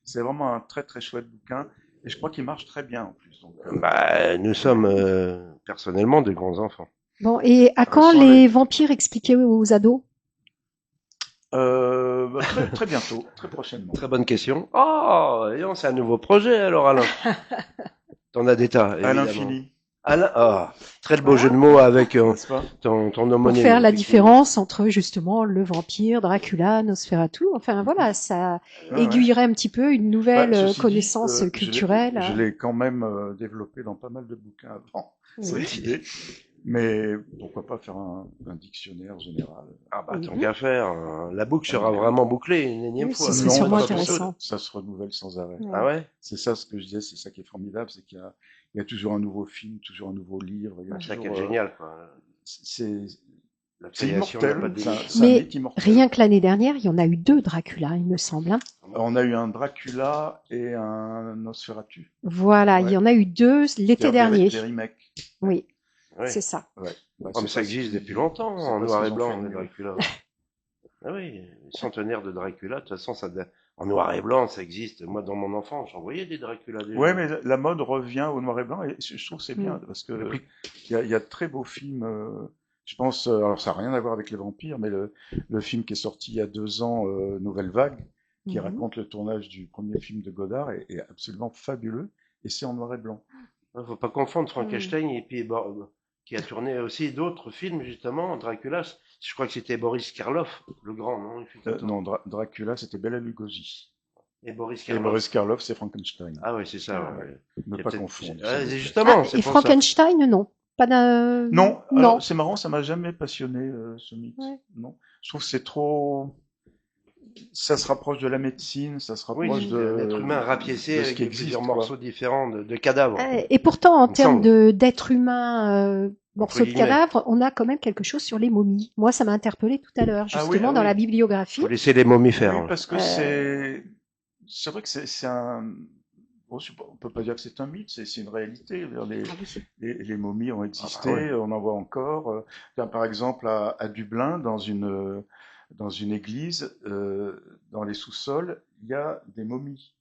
c'est vraiment un très très chouette bouquin. Et je crois qu'il marche très bien en plus. Donc, Bah, nous sommes personnellement de grands enfants. Bon, et à quand sans les vampires expliqués aux ados? bah, très bientôt, très prochainement. Très bonne question. Oh, c'est un nouveau projet alors, Alain. T'en as des tas, À évidemment. l'infini, Alain, très beau Voilà. jeu de mots avec n'est-ce pas? ton Pour homonyme. faire la effectivement. différence entre justement le vampire, Dracula, Nosferatu. Enfin voilà, ça Ouais, aiguillerait un petit peu une nouvelle Bah, ceci dit, connaissance culturelle. Je l'ai quand même développé dans pas mal de bouquins avant, Oui. cette idée. Mais pourquoi pas faire un dictionnaire général? Ah bah, tant Mhm. qu'à faire, la boucle sera vraiment bouclée une énième Oui, fois. ce serait Non, sûrement pas pour intéressant. ça se renouvelle sans arrêt. Ouais. Ah ouais? C'est ça ce que je disais, c'est ça qui est formidable, c'est il y a toujours un nouveau film, toujours un nouveau livre. Il y a C'est ça qui est toujours, génial, quoi. c'est La c'est création n'a pas immortel, de c'est un, limite. c'est un Mais mythe immortel. rien que l'année dernière, il y en a eu 2 Dracula, il me semble. Hein. On a eu un Dracula et un Nosferatu. Voilà, il Ouais. y en a eu 2 l'été C'est-à-dire dernier. des remakes. Oui, Ouais. c'est ça. Ouais. Bah, Oh, mais c'est ça pas ce existe qu'ils- depuis longtemps, c'est en pas ce noir et qu'ils ont blanc, fait de les mieux. Dracula. Ah oui, centenaire de Dracula, de toute façon, en noir et blanc, ça existe. Moi, dans mon enfance, j'en voyais des Dracula déjà. Ouais, mais la mode revient au noir et blanc et je trouve que c'est bien parce que Depuis- il y a de très beaux films. Je pense, alors ça n'a rien à voir avec les vampires, mais le film qui est sorti il y a 2 ans, Nouvelle Vague, qui Mhm. raconte le tournage du premier film de Godard, est absolument fabuleux et c'est en noir et blanc. Faut pas confondre Frankenstein et puis qui a tourné aussi d'autres films, justement. Dracula, je crois que c'était Boris Karloff, le grand, non? Il fut un temps. Non, Dracula, c'était Bela Lugosi. Et Boris Et Karloff. Boris Karloff, c'est Frankenstein. Ah oui, c'est ça. Ah, ouais. Ne Il y a pas peut-être- confondre. Ah, s'il vous c'est plaît. justement, Ah, c'est et pour ça. Frankenstein, non. Pas d'un. Non, Non. alors, c'est marrant, ça m'a jamais passionné ce mythe. Ouais. Non, je trouve que c'est trop. Ça se rapproche de la médecine, ça se Oui, rapproche c'est un être humain rapiécé de ce avec qui des existe, plusieurs quoi. morceaux différents de cadavres. Et pourtant, en Il me termes semble. d'être humain, morceaux de guillemets. cadavres, on a quand même quelque chose sur les momies. Moi, ça m'a interpellé tout à l'heure, Ah oui, justement, dans oui. la bibliographie. Faut laisser les momies faire. Oui, hein. parce que c'est vrai que c'est un. Bon, on peut pas dire que c'est un mythe, c'est une réalité. Je veux dire, Ah oui. les momies ont existé, Ah bah ouais. on en voit encore. Par exemple, à Dublin, dans une église, dans les sous-sols, il y a des momies.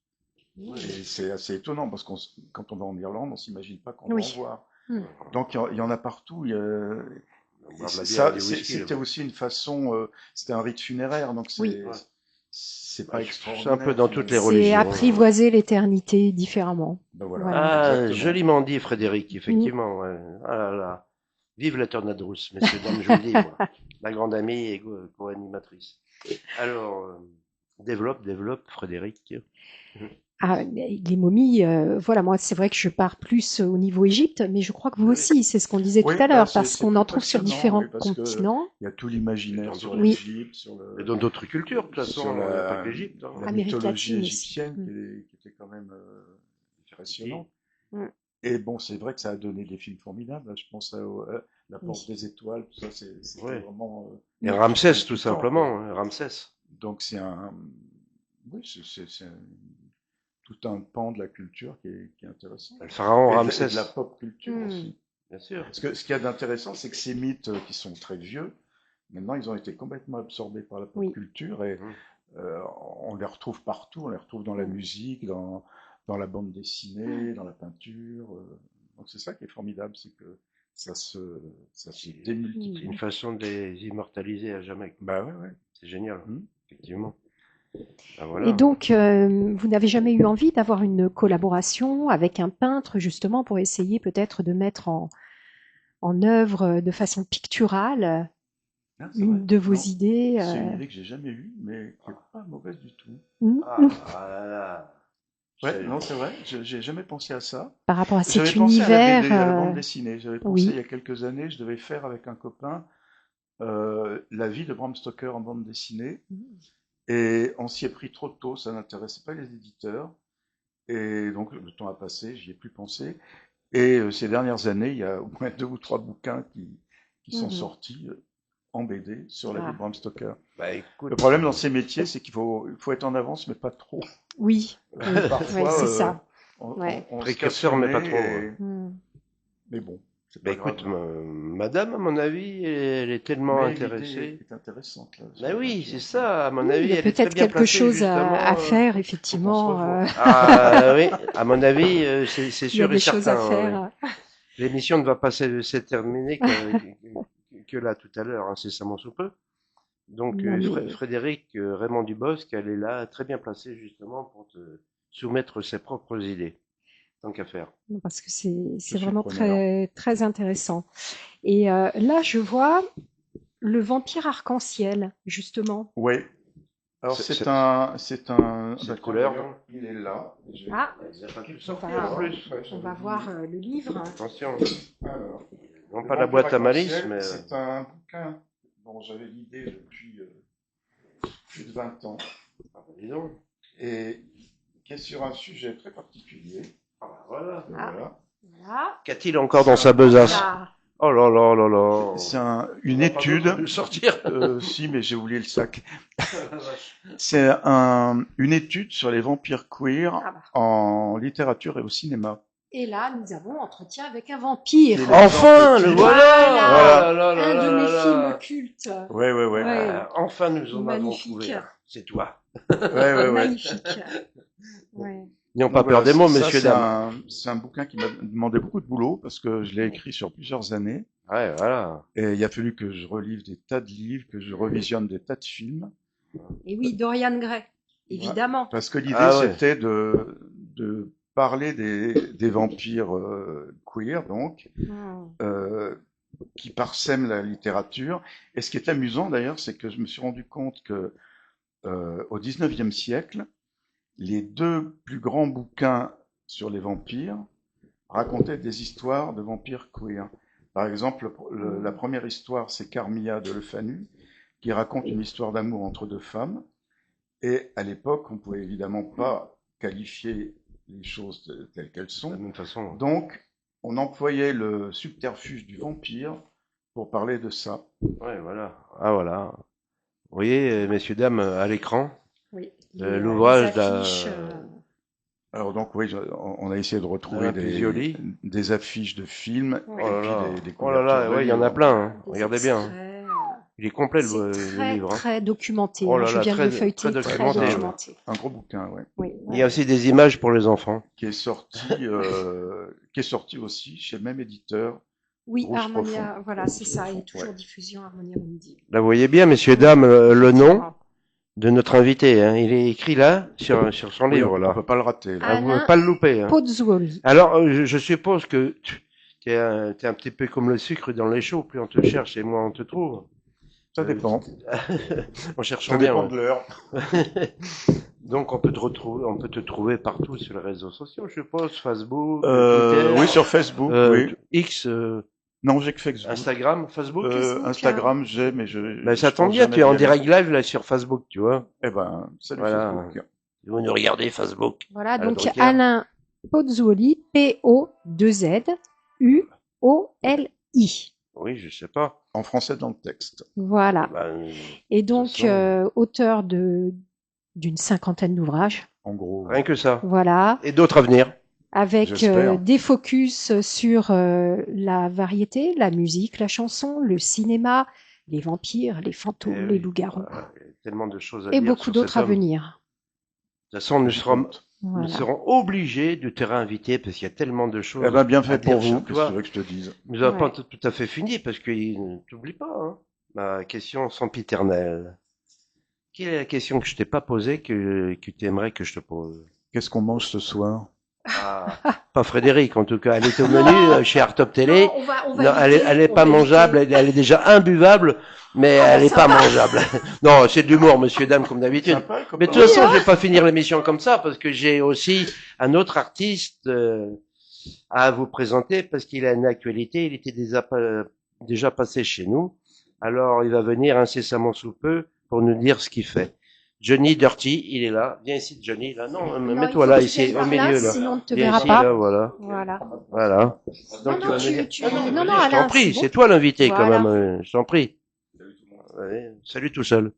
Et c'est assez étonnant parce quand on va en Irlande, on s'imagine pas qu'on Oui. va en voir. Mm. Donc il y en a partout. On boit de la bière et Ça, du whisky, c'était là-bas. aussi une façon, c'était un rite funéraire, donc Oui. c'est Bah, pas c'est extraordinaire. un peu dans toutes les finalement. C'est religions. apprivoiser l'éternité différemment. Ben voilà, Voilà. Ah, exactement. joliment dit, Frédéric, effectivement. Ouais. Ah là là. Vive la tornade rousse, messieurs, dames, je vous le dis, moi. Ma grande amie et co-animatrice. Alors, développe, Frédéric. Ah, les momies, voilà, moi, c'est vrai que je pars plus au niveau Égypte, mais je crois que vous Oui. aussi, c'est ce qu'on disait Oui, tout à bah, l'heure, c'est- parce c'est qu'on plus en trouve sur passionnant, différents oui, parce que continents. il y a tout l'imaginaire sur Oui. l'Égypte, sur Et dans d'autres cultures, de toute façon, sur il n'y a pas que l'Égypte. hein. la Amérique mythologie latine aussi. égyptienne Mm. qui était quand même impressionnante. Et bon, c'est vrai que ça a donné des films formidables. Je pense à La Porte Oui. des Étoiles, tout ça, c'était Ouais. vraiment Et Ramsès, tout palpitant, simplement, quoi. hein, Ramsès. Donc oui, tout un pan de la culture qui est intéressant. Le pharaon Et Ramsès, de la pop culture aussi. bien sûr. Parce que ce qu'il y a d'intéressant, c'est que ces mythes qui sont très vieux, maintenant ils ont été complètement absorbés par la pop Oui. culture et Mhm. on les retrouve partout, on les retrouve dans la Mm. musique, dans la bande dessinée, dans la peinture. Donc c'est ça qui est formidable, c'est que ça se, ça se C'est démultiplie. une façon de les immortaliser à jamais. Bah ouais, ouais. C'est génial, Mhm. effectivement. Ben Et voilà. donc, vous n'avez jamais eu envie d'avoir une collaboration avec un peintre, justement, pour essayer peut-être de mettre en œuvre de façon picturale Ah, c'est vrai. une de vos Non, idées c'est une idée que j'ai jamais eue, mais qui est pas mauvaise du tout. Ah, ah là là. Ouais, non, c'est vrai, j'ai jamais pensé à ça. par rapport à J'avais cet pensé à la univers. BD, à la bande dessinée. J'avais pensé il y Oui. a quelques années, je devais faire avec un copain la vie de Bram Stoker en bande dessinée. Et on s'y est pris trop tôt, ça n'intéressait pas les éditeurs. Et donc le temps a passé, j'y ai plus pensé. Et ces dernières années, il y a au moins 2 ou 3 bouquins qui sont Mhm. sortis en BD sur la vie Ah, de Bram Stoker. Bah Le écoute, problème dans ces métiers, c'est qu'il faut être en avance, mais pas trop. oui, oui, oui, Parfois, c'est ça. Ouais. on se casse précurseur, le mais nez, pas trop. Ouais. Mm. mais bon, c'est Bah pas grave. écoute, madame, à mon avis, elle est tellement Mais l'idée intéressée. est intéressante, là, sur Bah la oui, peinture. c'est ça, à mon Oui, il avis, y a elle est très peut-être bien quelque placée, chose à justement. faire, Faut qu'on se effectivement. revoie. Ah oui, à mon avis, c'est Il y a sûr et des choses à certain. Oui. faire. L'émission ne va pas se terminer que là tout à l'heure, incessamment sous peu. Donc Non, mais Frédéric Raymond Dubosc, elle est là, très bien placée justement pour te soumettre ses propres idées, tant qu'à faire. non, parce que Je c'est suis vraiment preneur. très très intéressant. Et là, je vois le vampire arc-en-ciel, justement. Oui. Alors C'est- c'est un. Cette Bah, tiens, couleur, d'ailleurs, il est là. Ah, elle n'a pas pu on sortir en va, plus. Ouais, on j'avais va voir oublié. le livre. Attention, Alors, non Le pas la Vampire boîte à malice, arc-en-ciel, mais c'est un bouquin dont j'avais l'idée depuis plus de 20 ans dis donc. et qui est sur un sujet très particulier. Ah, bah, voilà. Ah, Voilà. voilà. Qu'a-t-il encore dans sa besace? Là. Oh là là là là. C'est On une va pas étude. le sortir. Si, mais j'ai oublié le sac. C'est une étude sur les vampires queer Ah bah. en littérature et au cinéma. Et là, nous avons Entretien avec un vampire. Qui est Enfin, le type. voilà. Voilà. Oh là là là Un là de mes là films là. cultes. Ouais, ouais, ouais. Ouais. Enfin, nous en avons Magnifique. trouvé un. C'est toi. Ouais, ouais, ouais. Magnifique. Ouais. N'ayons Donc pas voilà, peur des mots, ça, messieurs, dames. c'est un bouquin qui m'a demandé beaucoup de boulot parce que je l'ai écrit sur plusieurs années. Ouais, voilà. Et il a fallu que je relise des tas de livres, que je revisionne des tas de films. Et oui, Dorian Gray, évidemment. Parce que l'idée, Ah ouais. c'était de parler des vampires queer, donc, Hmm. qui parsèment la littérature. Et ce qui est amusant, d'ailleurs, c'est que je me suis rendu compte que au XIXe siècle, les 2 plus grands bouquins sur les vampires racontaient des histoires de vampires queer. Par exemple, la première histoire, c'est Carmilla de Le Fanu, qui raconte une histoire d'amour entre 2 femmes. Et à l'époque, on ne pouvait évidemment pas qualifier les choses telles qu'elles De la sont. même façon. Donc, on employait le subterfuge du vampire pour parler de ça. Ouais, voilà. Ah, voilà. Vous voyez, messieurs, dames, à l'écran, Oui. l'ouvrage les affiches, Alors donc, oui, on a essayé de retrouver la plus jolie. des affiches de films Ouais. et Oh là puis là. des Oh là là, couvertures de ouais, il y en a livres. plein. Hein. des Regardez bien. extraits. Il est complet, C'est le très, livre. Hein. très documenté. Oh hein. là Je là, viens de très- le feuilleter, très très documenté, documenté. Un gros bouquin, ouais, Oui, Il y a aussi des images pour les enfants. qui est sorti aussi chez le même éditeur. oui, Rouge Harmonia, profond. voilà, c'est ça. Et Profond, toujours ouais. diffusion Harmonia Mundi. Là, vous voyez bien, messieurs, dames, le nom de notre invité. Hein. Il est écrit là, sur son Oui, livre. on Là. peut pas le rater. Là. Ah, vous ne Alain pouvez pas le louper. Hein. Pozzuoli. Alors, je suppose que tu es un petit peu comme le sucre dans les choux. Plus on te cherche et moins on te trouve. Ça dépend. En cherchant Ça bien. dépend Ouais. de l'heure. Donc, on peut te trouver partout sur les réseaux sociaux, je suppose. Facebook, Oui, sur Facebook, oui. X, Non, j'ai que Facebook. Instagram, Facebook. Instagram, j'ai, mais Ben, ça je tombe pense bien, jamais tu es en d'y aller. direct live là sur Facebook, tu vois. Eh ben, salut Voilà. Facebook. Vous nous regardez Facebook. Voilà, À la donc Drucker. Alain Pozzuoli, P-O-2-Z-U-O-L-I. Oui, je sais pas. En français dans le texte. Voilà. Ben, Et donc, toute façon, auteur d'une cinquantaine d'ouvrages. En gros, rien que ça. Voilà. Et d'autres à venir. Avec J'espère. des focus sur la variété, la musique, la chanson, le cinéma, les vampires, les fantômes, Eh les oui. loups-garous. Voilà, il y a tellement de choses à Et dire beaucoup sur d'autres cet à homme. venir. De toute façon, nous j'y serons, compte. nous Voilà. serons obligés de te réinviter parce qu'il y a tellement de choses Eh ben, bien à fait dire pour vous, sur qu'est-ce que tu toi. veux que je te dise? Nous n'avons pas Ouais. tout à fait fini parce qu'il ne t'oublie pas. Hein. Ma question sempiternelle. Quelle est la question que je t'ai pas posée que tu aimerais que je te pose? Qu'est-ce qu'on mange ce soir? Ah, pas Frédéric en tout cas. Elle est au menu chez Artop Télé. Non, on Non, elle est pas mangeable. Elle est déjà imbuvable, mais Ah, bah, elle est pas sympa. mangeable. Non, c'est de l'humour, monsieur, dame, comme d'habitude. Sympa, Mais de toute façon, je vais pas finir l'émission comme ça parce que j'ai aussi un autre artiste à vous présenter parce qu'il a une actualité. Il était déjà passé chez nous. Alors, il va venir incessamment sous peu pour nous dire ce qu'il fait. Johnny Dirty, il est là. Viens ici, Johnny. Là, non, Non, mets-toi il faut là, que tu ici, viennes au par milieu, là. sinon on ne te Viens verra ici, pas. là, voilà. Voilà. Voilà. Non, Donc, non, tu vas me dire. tu... Non, non, non, vas-y, non, je t'en Alain, prie, c'est bon. c'est toi l'invité quand Voilà. même. Je t'en prie. Ouais, salut tout seul.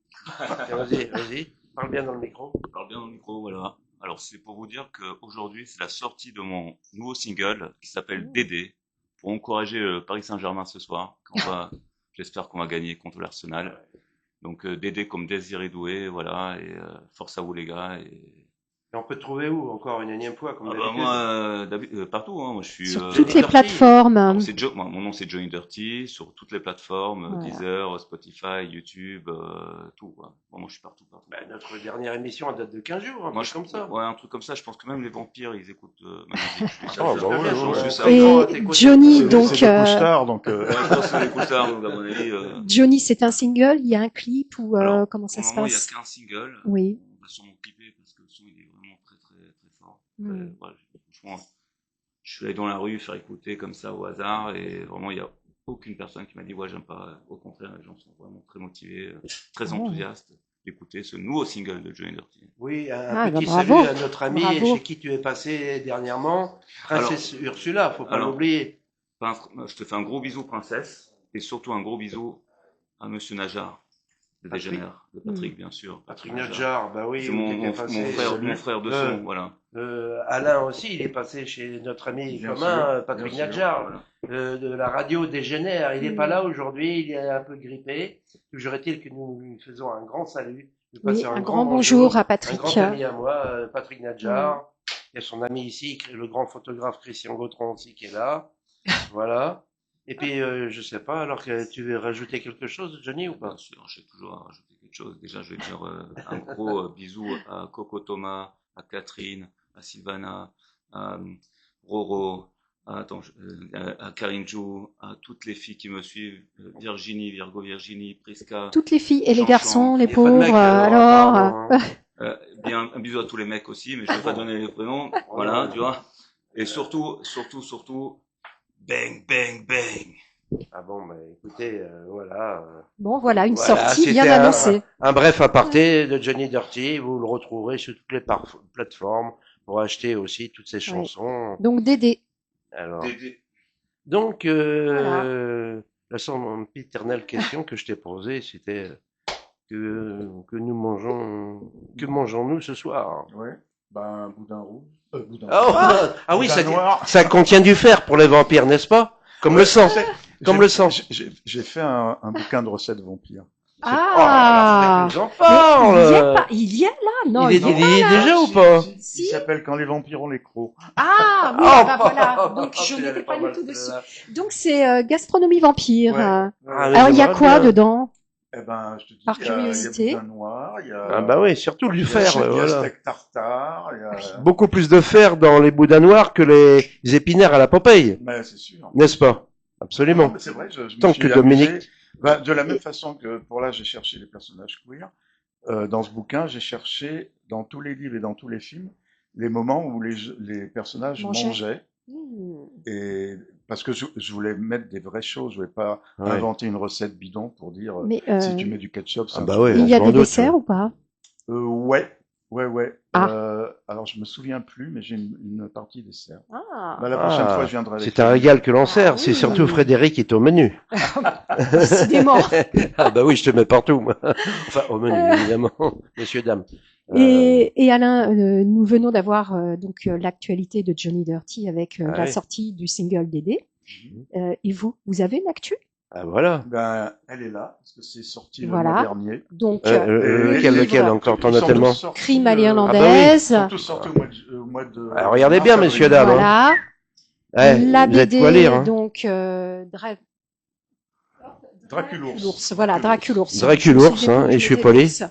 Tiens, vas-y. Parle bien dans le micro. Je parle bien dans le micro, voilà. Alors, c'est pour vous dire qu'aujourd'hui, c'est la sortie de mon nouveau single qui s'appelle Dédé, pour encourager Paris Saint-Germain ce soir. J'espère qu'on va gagner contre l'Arsenal. Donc, Dédé comme Désiré Doué, voilà, et force à vous les gars. Et on peut te trouver où encore une énième fois comme Ah bah d'habitude? moi, partout, hein. Moi, je suis. Sur Johnny toutes les Dirty. plateformes. Alors, mon nom c'est Johnny Dirty, sur toutes les plateformes, Voilà. Deezer, Spotify, YouTube, tout, quoi. Bon, moi, je suis partout. Bah, notre dernière émission elle date de 15 jours, Moi, comme ça. Ouais, un truc comme ça. Je pense que même les vampires, ils écoutent ma musique. Oh, bah ouais, J'en ouais. suis certain. Et Johnny, C'est donc, des couche-tard, donc Ouais, je pense que c'est les coutards, donc, à mon avis, Johnny, c'est un single, il y a un clip ou alors, comment ça pour se le moment, il y a passe? qu'un single. Oui. On va sûrement clipper parce que le son, il est vraiment très, très, très fort. Mm. Ouais, franchement, je suis allé dans la rue faire écouter comme ça au hasard et vraiment, il y a aucune personne qui m'a dit, ouais, j'aime pas. Au contraire, les gens sont vraiment très motivés, très Oh. enthousiastes d'écouter ce nouveau single de Johnny Dirty. Oui, un Ah, petit bah, bravo. salut à notre ami Bravo. chez qui tu es passé dernièrement, Princesse Ursula, faut pas alors, l'oublier. Je te fais un gros bisou, princesse, et surtout un gros bisou à Monsieur Najar, de Patrick. Dégénère, de Patrick, bien sûr. Patrick Nadjar, bah oui, C'est où mon t'étais passé. mon frère de son, voilà. Alain aussi, il est passé chez notre ami Bien commun, sûr, Patrick bien sûr. Nadjar, Voilà. de la radio Dégénère. Il n'est Mm. pas là aujourd'hui, il est un peu grippé. Toujours est-il que nous lui faisons un grand salut. Lui Oui, passer un grand bonjour à Un Patrick. grand ami à moi, Patrick Nadjar. Il y a son ami ici, le grand photographe Christian Gautron aussi qui est là. Voilà. Et puis, je sais pas, alors que tu veux rajouter quelque chose, Johnny, ou pas? Bien sûr, j'ai toujours à rajouter quelque chose. Déjà, je vais dire un gros bisou à Coco Thomas, à Catherine, à Sylvana, à Roro, à Karine Jou, à toutes les filles qui me suivent, Virginie, Prisca. Toutes les filles et les Jean-Jean. garçons, les Il y a pas de mec, pauvres, alors. apparemment, hein. Bien un bisou à tous les mecs aussi, mais je vais pas donner les prénoms. Voilà, tu vois. Et surtout, bang, bang, bang. Ah bon, bah écoutez, voilà. Bon, voilà, une Voilà, sortie bien c'était annoncée. Un bref aparté de Johnny Dirty. Vous le retrouverez sur toutes les plateformes pour acheter aussi toutes ces chansons. Donc, Dédé. Alors, Dédé. donc, la sempiternelle question que je t'ai posée, c'était que mangeons-nous ce soir? ouais. Ben, boudin rouge. Boudin Ah, rouge. ah oui, Boudin noir. ça contient du fer pour les vampires, n'est-ce pas? Comme le sang. Comme le sang. J'ai fait un bouquin de recettes vampires. Ah, Oh, là là, mais parle. il y est là, non? Il est déjà ou pas? Si. Il s'appelle Quand les vampires ont les crocs. Ah, oui, Oh, bah voilà. Donc, je tu l'avais n'étais pas mal, du tout dessus. celle-là. Donc, c'est gastronomie vampire. Ouais. Ah, mais Alors, il y a j'aimerais quoi bien. dedans? Eh ben, je te dis, Par il y a curiosité. boudin noir, il y a, Ah bah oui, surtout du il y a, fer, il y a voilà. steak tartare, il y a, Beaucoup plus de fer dans les boudins noirs que les épinards à la Popeye, mais c'est sûr. n'est-ce pas? Non, Absolument. mais c'est vrai, je me Tant suis que amusé. Dominique- Ben, de la même façon que pour là, j'ai cherché les personnages queer. Dans ce bouquin, j'ai cherché dans tous les livres et dans tous les films les moments où les personnages Mangeaient. mangeaient. Hmm. Et parce que je voulais mettre des vraies choses, je voulais pas Ouais. inventer une recette bidon pour dire Mais si tu mets du ketchup, c'est Ah un bah truc. ouais. il y a je des m'en doute, desserts ou pas? Ouais, Ouais. Ah. Alors, je me souviens plus, mais j'ai une partie dessert. Ah, Bah, la prochaine fois, je viendrai avec c'est un régal que l'on sert. Ah C'est oui. surtout Frédéric qui est au menu. décidément. Ah bah oui, je te mets partout. Moi. Enfin, au menu, évidemment. Messieurs, dames. Et Alain, nous venons d'avoir l'actualité de Johnny Dirty avec Ah la oui. sortie du single Dédé. Et vous avez une actu? Ah voilà. Ben, elle est là, parce que c'est sorti le Voilà. mois dernier. Donc, Et Lequel, les lequel livres, encore? T'en ils as sont tellement. tous sortis, Crime à Ah l'irlandaise. ils sont tous sortis au mois de Ah, regardez mars, bien, avril. messieurs, dames. Voilà. Ouais, La vous êtes BD, quoi lire, hein. donc, Draculours. Voilà, Draculours. Draculours, Je me hein, souvenais et plus, je suis mettais poli. l'ours.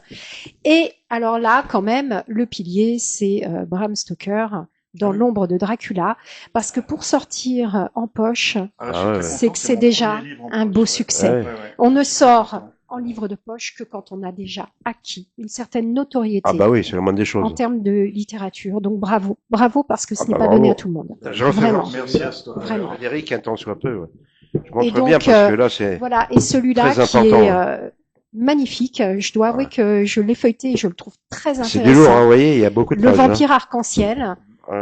Et alors là, quand même, le pilier, c'est Bram Stoker dans Ah oui. l'ombre de Dracula, parce que pour sortir en poche, Ah, je Ah suis ouais, très ouais. c'est content, que c'est mon déjà premier livre en un poche, beau ouais. succès. Ouais. On ne sort Content. en livre de poche que quand on a déjà acquis une certaine notoriété Ah bah oui, c'est la moindre des en choses. termes de littérature. Donc bravo, bravo parce que ce Ah n'est bah pas bravo. donné à tout le monde. Je refais Vraiment. Merci à toi. Vraiment. Frédéric, un temps soit peu. Ouais. Je Et montre donc, bien parce que là, c'est... Voilà, et celui-là Très qui important, est ouais. magnifique, je dois avouer Ouais. que je l'ai feuilleté et je le trouve très intéressant. C'est du lourd, hein, vous voyez, il y a beaucoup de Le pages. vampire arc-en-ciel, Il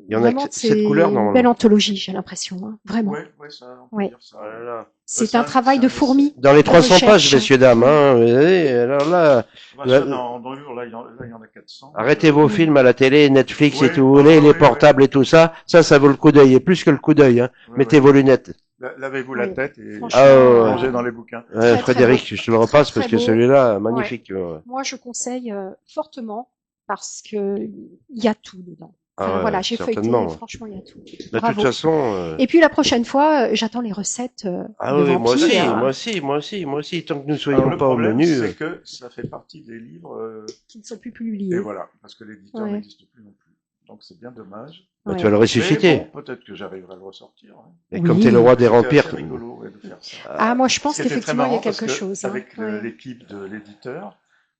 y en a vraiment, que c'est 7 couleurs, une normalement. belle anthologie, j'ai l'impression, hein, vraiment. Ouais, ça, on peut Ouais. dire ça. Oh là là. C'est Ça, un travail c'est de un fourmi. Dans les de 300 pages, recherche. messieurs, dames, hein, vous voyez, alors là, Bah, ça, dans le livre, là, il y en a 400. arrêtez vos films à la télé, Netflix et Ouais, tout, vous ouais, voulez, ouais, les ouais. portables et tout ça, ça vaut le coup d'œil, et plus que le coup d'œil, hein. Ouais, Mettez ouais. vos lunettes. Lavez-vous la Oui. tête et Franchement, plongez dans les bouquins. Très, Frédéric, très beau. je te le repasse Très, parce très que beau. celui-là, magnifique. Moi, je conseille fortement parce que il y a tout dedans. Ah Enfin, ouais, voilà, j'ai feuilleté, certainement. franchement, il y a tout. De toute Bravo. façon, Et puis la prochaine fois, j'attends les recettes ah de oui, moi aussi, vampires moi aussi, tant que nous Alors, soyons le pas au problème, menu. c'est que ça fait partie des livres, qui ne sont plus et publiés. voilà, parce que l'éditeur Ouais. n'existe plus non plus. Donc c'est bien dommage. Bah, Ouais. tu vas le ressusciter. Mais bon, peut-être que j'arriverai à le ressortir. Hein. Et Oui. comme t'es le roi des C'était vampires. assez rigolo ouais, de faire ça. Ah, moi, je pense C'était très qu'effectivement, il y a marrant parce quelque que chose. hein. avec Ouais. l'équipe de l'éditeur,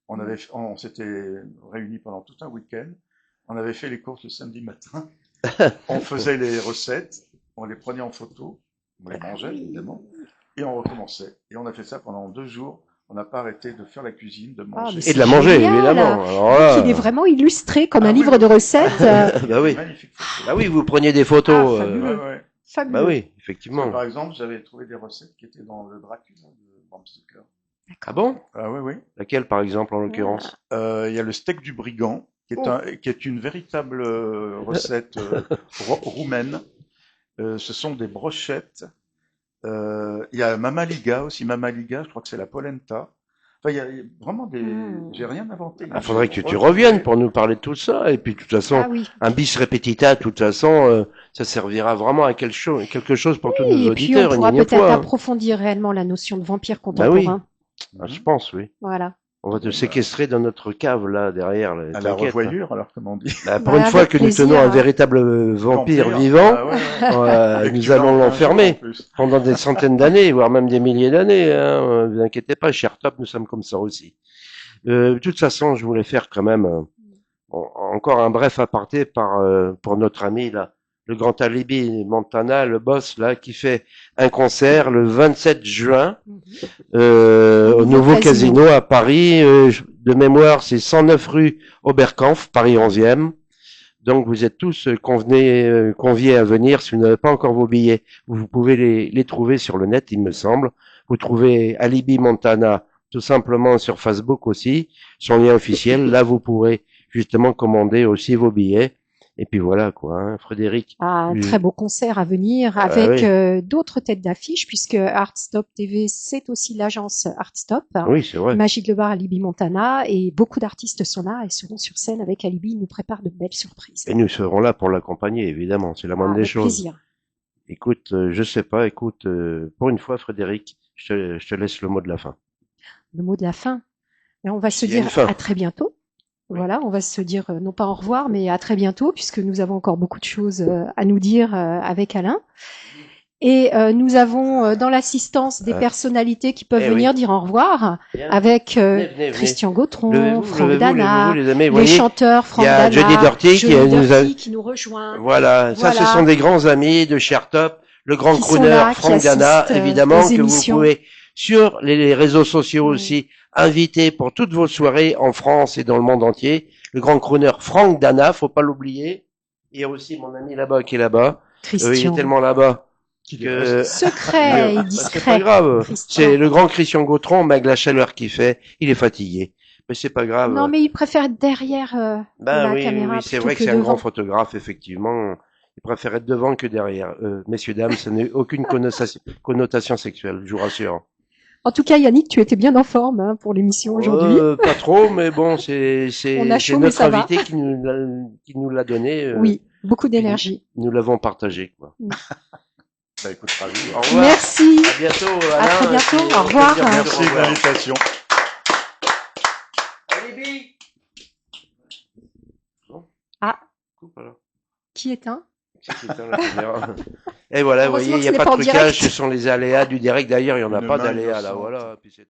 on s'était réunis pendant tout un week-end. On avait fait les courses le samedi matin. On faisait les recettes, on les prenait en photo, on les mangeait évidemment, et on recommençait. Et on a fait ça pendant 2 jours. On n'a pas arrêté de faire la cuisine, de Ah, manger. mais Et de la c'est manger, génial. évidemment. Alors Donc, là, il est vraiment illustré comme Ah un oui, livre oui. de recettes. bah oui. Magnifique photo. Bah oui, vous preniez des photos. Ah, fabuleux. Ouais, ouais. Fabuleux. Bah oui, Parce que, effectivement. par exemple, j'avais trouvé des recettes qui étaient dans le Dracula de Bram Stoker. Ah bon? Ah oui, oui. Laquelle, par exemple, en l'occurrence? Il y a le steak du brigand, qui est une véritable recette roumaine. Ce sont des brochettes. Il y a Mamaliga aussi. Mamaliga, je crois que c'est la polenta. Enfin, il y a vraiment des. J'ai rien inventé. Il faudrait que tu reviennes pour nous parler de tout ça. Et puis, de toute façon, Ah oui. un bis repetita, de toute façon, ça servira vraiment à quelque chose pour tous nos Et puis, on auditeurs, une pourra énième peut-être fois. approfondir réellement la notion de vampire Bah oui. contemporain. Ah, je pense, oui. Voilà. On va te séquestrer dans notre cave, là, derrière. À la T'inquiète. revoyure, alors comment on dit. Bah, pour Bah, une fois avec que nous plaisir, tenons un hein. véritable vampire vivant, Ah ouais, ouais. Et que nous tu vas allons en 15 l'enfermer jours en plus. pendant des centaines d'années, voire même des milliers d'années. Hein. Ne vous inquiétez pas, cher Top, nous sommes comme ça aussi. De toute façon, je voulais faire quand même encore un bref aparté pour notre ami là, le grand Alibi Montana, le boss là, qui fait un concert le 27 juin au nouveau casino à Paris. De mémoire, c'est 109 rue Oberkampf, Paris 11e. Donc vous êtes tous conviés à venir. Si vous n'avez pas encore vos billets, vous pouvez les trouver sur le net, il me semble. Vous trouvez Alibi Montana tout simplement sur Facebook aussi, son lien officiel. Là, vous pourrez justement commander aussi vos billets. Et puis voilà quoi, hein, Frédéric. Un très beau concert à venir avec d'autres têtes d'affiche puisque Artstop TV, c'est aussi l'agence Artstop. Oui, c'est vrai. Magic Le Bar, Alibi Montana et beaucoup d'artistes sont là et seront sur scène avec Alibi. Ils nous préparent de belles surprises. Et nous serons là pour l'accompagner, évidemment. C'est la moindre des avec choses. plaisir. Écoute, je sais pas, écoute, pour une fois, Frédéric, je te laisse le mot de la fin. Le mot de la fin. Et on va se Il y a dire une fin. à très bientôt. Voilà, on va se dire non pas au revoir, mais à très bientôt, puisque nous avons encore beaucoup de choses à nous dire avec Alain. Et nous avons dans l'assistance des personnalités qui peuvent venir dire au revoir, avec Venez. Christian Gautron, Levez-vous, Franck Dana, les amis. les Voyez, chanteurs Franck il y a Dana, Johnny Dirty qui nous rejoint. Voilà, ça, ce sont des grands amis de Cher Top, le grand Qui sont crooner là, Franck qui Dana, assistent, évidemment, aux que vous émissions. pouvez sur les réseaux sociaux aussi inviter pour toutes vos soirées en France et dans le monde entier. le grand crooner Franck Dana, faut pas l'oublier. Il y a aussi mon ami là-bas qui est là-bas. Il est Christian. tellement là-bas Qu'il que Secret et c'est pas discret. grave. Christian. C'est le grand Christian Gautron, mais avec la chaleur qu'il fait, il est fatigué. Mais c'est pas grave. Non, mais il préfère être derrière Ben la oui, caméra. oui, c'est plutôt vrai que c'est un devant. grand photographe, effectivement. Il préfère être devant que derrière. Messieurs, dames, ça n'a aucune connotation sexuelle, je vous rassure. En tout cas, Yannick, tu étais bien en forme hein, pour l'émission aujourd'hui. Pas trop, mais bon, c'est On a chaud, mais notre ça va. invité qui nous l'a donné. Oui, beaucoup d'énergie. Nous l'avons partagé, quoi. Bah écoute, ravi. Au revoir. Merci. À bientôt, À Alain. très bientôt. Et puis, Au revoir. plaisir de te Merci de revoir. l'invitation. Alibi. Bon. Ah. Coupe alors. Qui est un C'est qui éteint la caméra. Et voilà, vous Heureusement voyez, il que n'y ce a n'est pas pas de en trucage, direct. ce sont les aléas du direct. D'ailleurs, il n'y en a Une pas main d'aléas, là, innocente. voilà. Puis c'est-